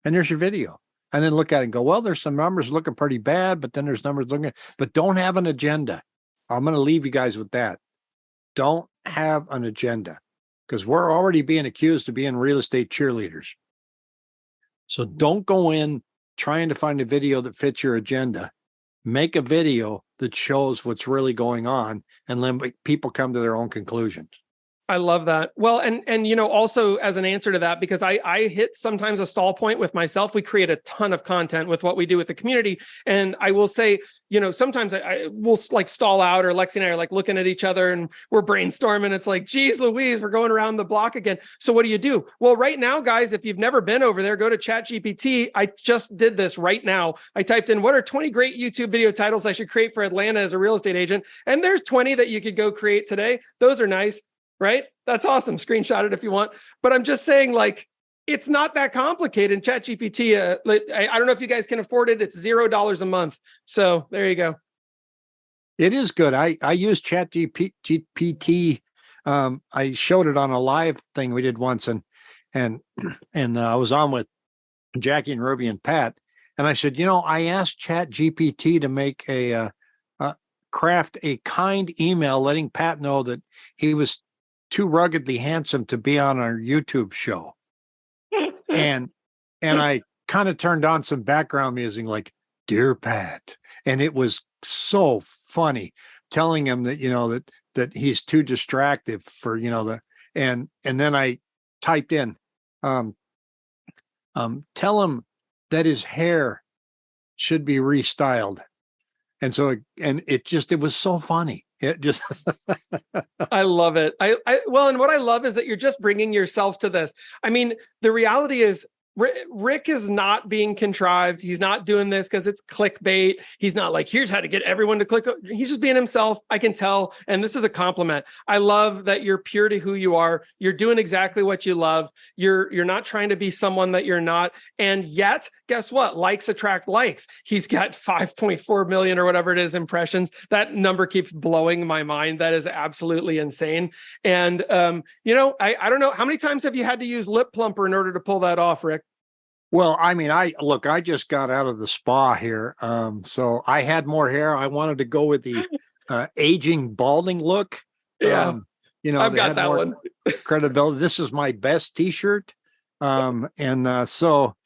And there's your video. And then look at it and go, well, there's some numbers looking pretty bad, but then there's numbers but don't have an agenda. I'm going to leave you guys with that. Don't have an agenda, because we're already being accused of being real estate cheerleaders. So don't go in trying to find a video that fits your agenda. Make a video that shows what's really going on, and let people come to their own conclusions. I love that. Well, and also as an answer to that, because I hit sometimes a stall point with myself. We create a ton of content with what we do with the community. And I will say, sometimes I will like stall out, or Lexi and I are like looking at each other and we're brainstorming. It's like, geez, Louise, we're going around the block again. So what do? Well, right now, guys, if you've never been over there, go to ChatGPT. I just did this right now. I typed in, what are 20 great YouTube video titles I should create for Atlanta as a real estate agent? And there's 20 that you could go create today. Those are nice. Right? That's awesome. Screenshot it if you want. But I'm just saying, like, it's not that complicated. ChatGPT, I don't know if you guys can afford it. It's $0 a month. So there you go. It is good. I use ChatGPT. I showed it on a live thing we did once, and I was on with Jackie and Ruby and Pat. And I said, I asked Chat GPT to make craft a kind email letting Pat know that he was too ruggedly handsome to be on our YouTube show. and I kind of turned on some background music like, "Dear Pat." And it was so funny telling him that, that he's too distracted for, and then I typed in, tell him that his hair should be restyled. And so, it was so funny. It just, I love it. Well, and what I love is that you're just bringing yourself to this. I mean, the reality is Rick is not being contrived. He's not doing this because it's clickbait. He's not like, here's how to get everyone to click. He's just being himself. I can tell. And this is a compliment. I love that you're pure to who you are. You're doing exactly what you love. You're not trying to be someone that you're not. And yet, guess what? Likes attract likes. He's got 5.4 million or whatever it is impressions. That number keeps blowing my mind. That is absolutely insane. And, I don't know. How many times have you had to use lip plumper in order to pull that off, Rick? Well, I mean, I just got out of the spa here. So I had more hair. I wanted to go with the aging balding look. Yeah. I've got that one. Credibility. This is my best t-shirt. So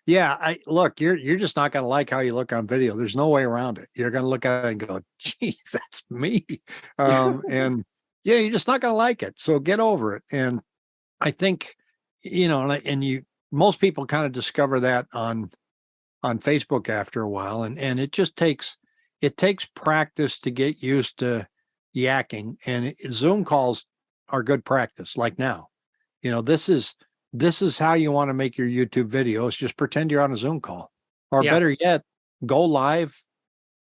yeah, you're just not going to like how you look on video. There's no way around it. You're going to look at it and go, geez, that's me. And yeah, you're just not going to like it. So get over it. And I think, most people kind of discover that on Facebook after a while, and it just takes practice to get used to yakking. And Zoom calls are good practice. Like now, this is how you want to make your YouTube videos. Just pretend you're on a Zoom call, or better yet, go live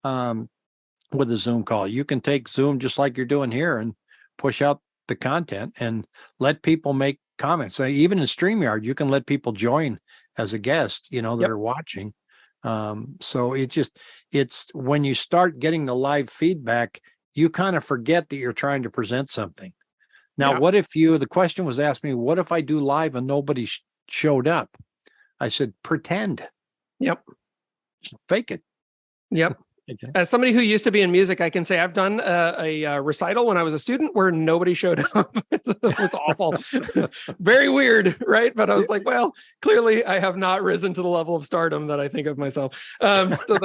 with a Zoom call. You can take Zoom just like you're doing here and push out the content and let people make comments. Even in StreamYard, you can let people join as a guest, that are watching. So it's when you start getting the live feedback, you kind of forget that you're trying to present something. Now, what if the question was asked me, what if I do live and nobody showed up? I said, pretend. Yep. Fake it. Yep. As somebody who used to be in music, I can say I've done a recital when I was a student where nobody showed up. It was awful. Very weird, right? But I was like, well, clearly I have not risen to the level of stardom that I think of myself. So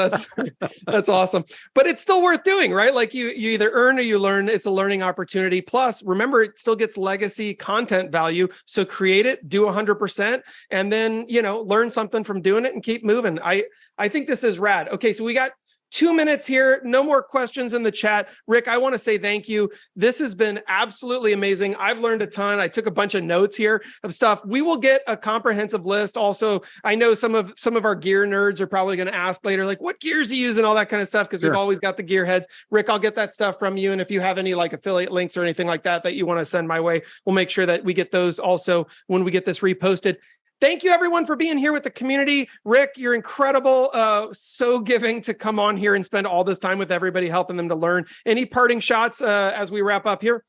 that's awesome. But it's still worth doing, right? Like you either earn or you learn. It's a learning opportunity. Plus, remember, it still gets legacy content value. So create it, do 100%, and then, learn something from doing it and keep moving. I think this is rad. Okay, so we got 2 minutes here. No more questions in the chat. Rick, I want to say thank you. This has been absolutely amazing. I've learned a ton. I took a bunch of notes here of stuff. We will get a comprehensive list. Also, I know some of our gear nerds are probably going to ask later, like, what gears are you using, all that kind of stuff, because we've always got the gear heads. Rick, I'll get that stuff from you. And if you have any like affiliate links or anything like that you want to send my way, we'll make sure that we get those also when we get this reposted. Thank you, everyone, for being here with the community. Rick, you're incredible. So giving to come on here and spend all this time with everybody, helping them to learn. Any parting shots as we wrap up here?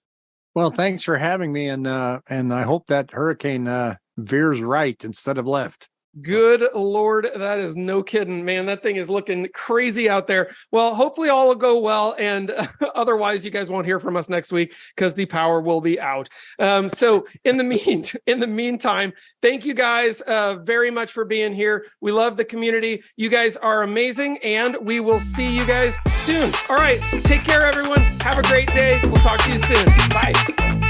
Well, thanks for having me. And I hope that hurricane veers right instead of left. Good Lord, that is no kidding, man. That thing is looking crazy out there. Well, hopefully all will go well. And otherwise, you guys won't hear from us next week because the power will be out. So in the meantime, thank you guys very much for being here. We love the community. You guys are amazing. And we will see you guys soon. All right. Take care, everyone. Have a great day. We'll talk to you soon. Bye.